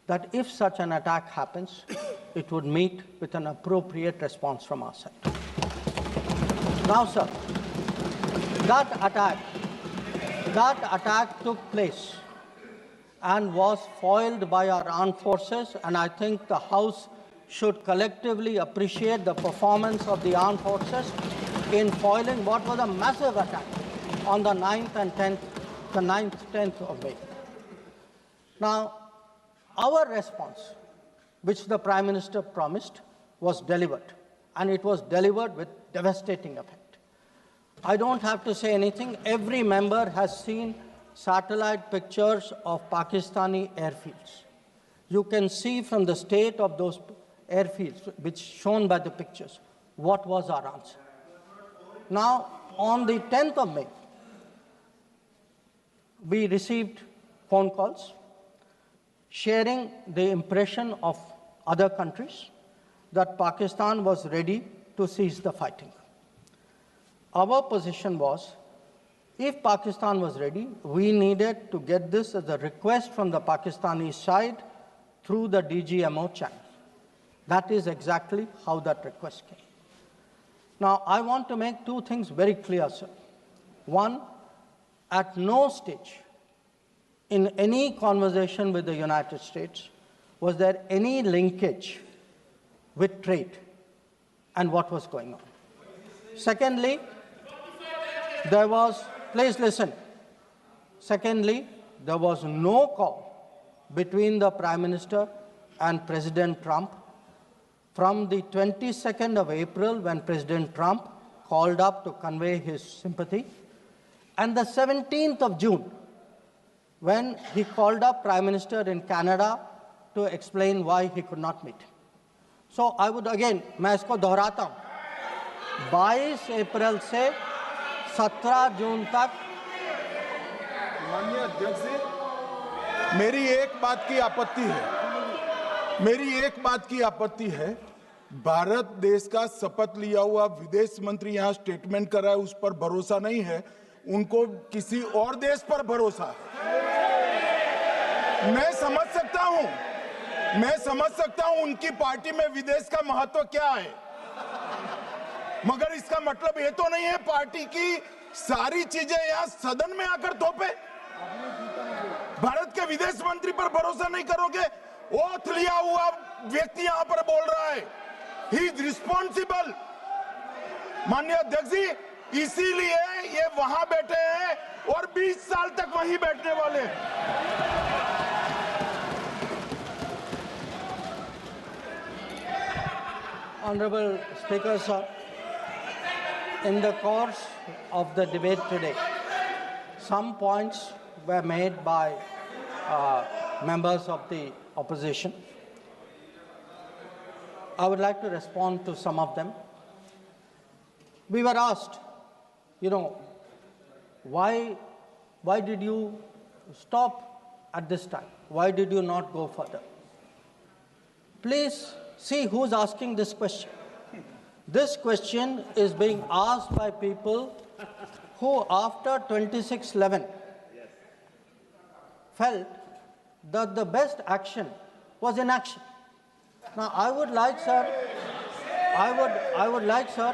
that if such an attack happens, it would meet with an appropriate response from our side. Now, sir, that attack took place and was foiled by our armed forces, and I think the House should collectively appreciate the performance of the armed forces in foiling what was a massive attack on the 9th and 10th of May. Now, our response, which the Prime Minister promised, was delivered, and it was delivered with devastating effect. I don't have to say anything. Every member has seen satellite pictures of Pakistani airfields. You can see from the state of those airfields, which shown by the pictures, what was our answer. Now, on the 10th of May, we received phone calls sharing the impression of other countries that Pakistan was ready to cease the fighting. Our position was, if Pakistan was ready, we needed to get this as a request from the Pakistani side through the DGMO channel. That is exactly how that request came. Now, I want to make two things very clear, sir. One, at no stage in any conversation with the United States was there any linkage with trade and what was going on. Secondly, there was, please listen. Secondly, there was no call between the Prime Minister and President Trump from the 22nd of April, when President Trump called up to convey his sympathy, and the 17th of June, when he called up Prime Minister in Canada to explain why he could not meet. So I would again, मैं इसको दोहराता हूँ, 22 अप्रैल से 17 जून तक। माननीय अध्यक्ष जी, मेरी एक बात की आपत्ति है, भारत देश का शपथ लिया हुआ विदेश मंत्री यहाँ स्टेटमेंट कर रहा है, उस पर भरोसा नहीं है, उनको किसी और देश पर भरोसा है। मैं समझ सकता हूं उनकी पार्टी में विदेश का महत्व क्या है, मगर इसका मतलब ये तो नहीं है पार्टी की सारी चीजें यहाँ सदन में आकर थोपे। भारत के विदेश मंत्री पर भरोसा नहीं करोगे? ओथ लिया हुआ व्यक्ति यहाँ पर बोल रहा है, ही इज रिस्पॉन्सिबल। माननीय अध्यक्ष जी, इसीलिए ये वहां बैठे हैं और 20 साल तक वहीं बैठने वाले हैं। Honorable Speaker, sir, in the course of the debate today, some points were made by members of the opposition. I would like to respond to some of them. We were asked, why did you stop at this time? Why did you not go further? Please see who's asking this question. This question is being asked by people who, after 26/11, felt that the best action was inaction. Now, I would like, sir,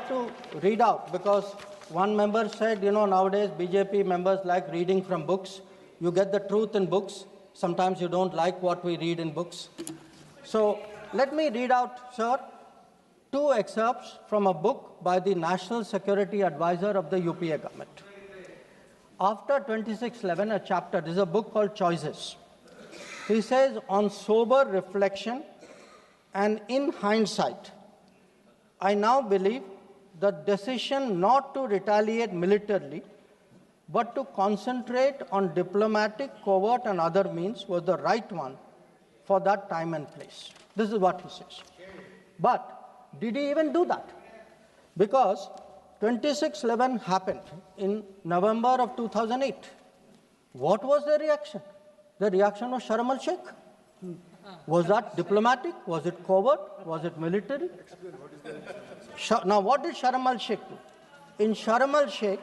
to read out, because one member said, nowadays BJP members like reading from books. You get the truth in books. Sometimes you don't like what we read in books. So let me read out, sir, two excerpts from a book by the National Security Advisor of the UPA government. After 26/11, a chapter, this is a book called Choices. He says, on sober reflection and in hindsight, I now believe the decision not to retaliate militarily, but to concentrate on diplomatic, covert, and other means was the right one for that time and place. This is what he says. But did he even do that? Because 26/11 happened in November of 2008. What was the reaction? The reaction was Sharm el-Sheikh. Was that diplomatic? Was it covert? Was it military? Now, what did Sharm el-Sheikh do? In Sharm el-Sheikh,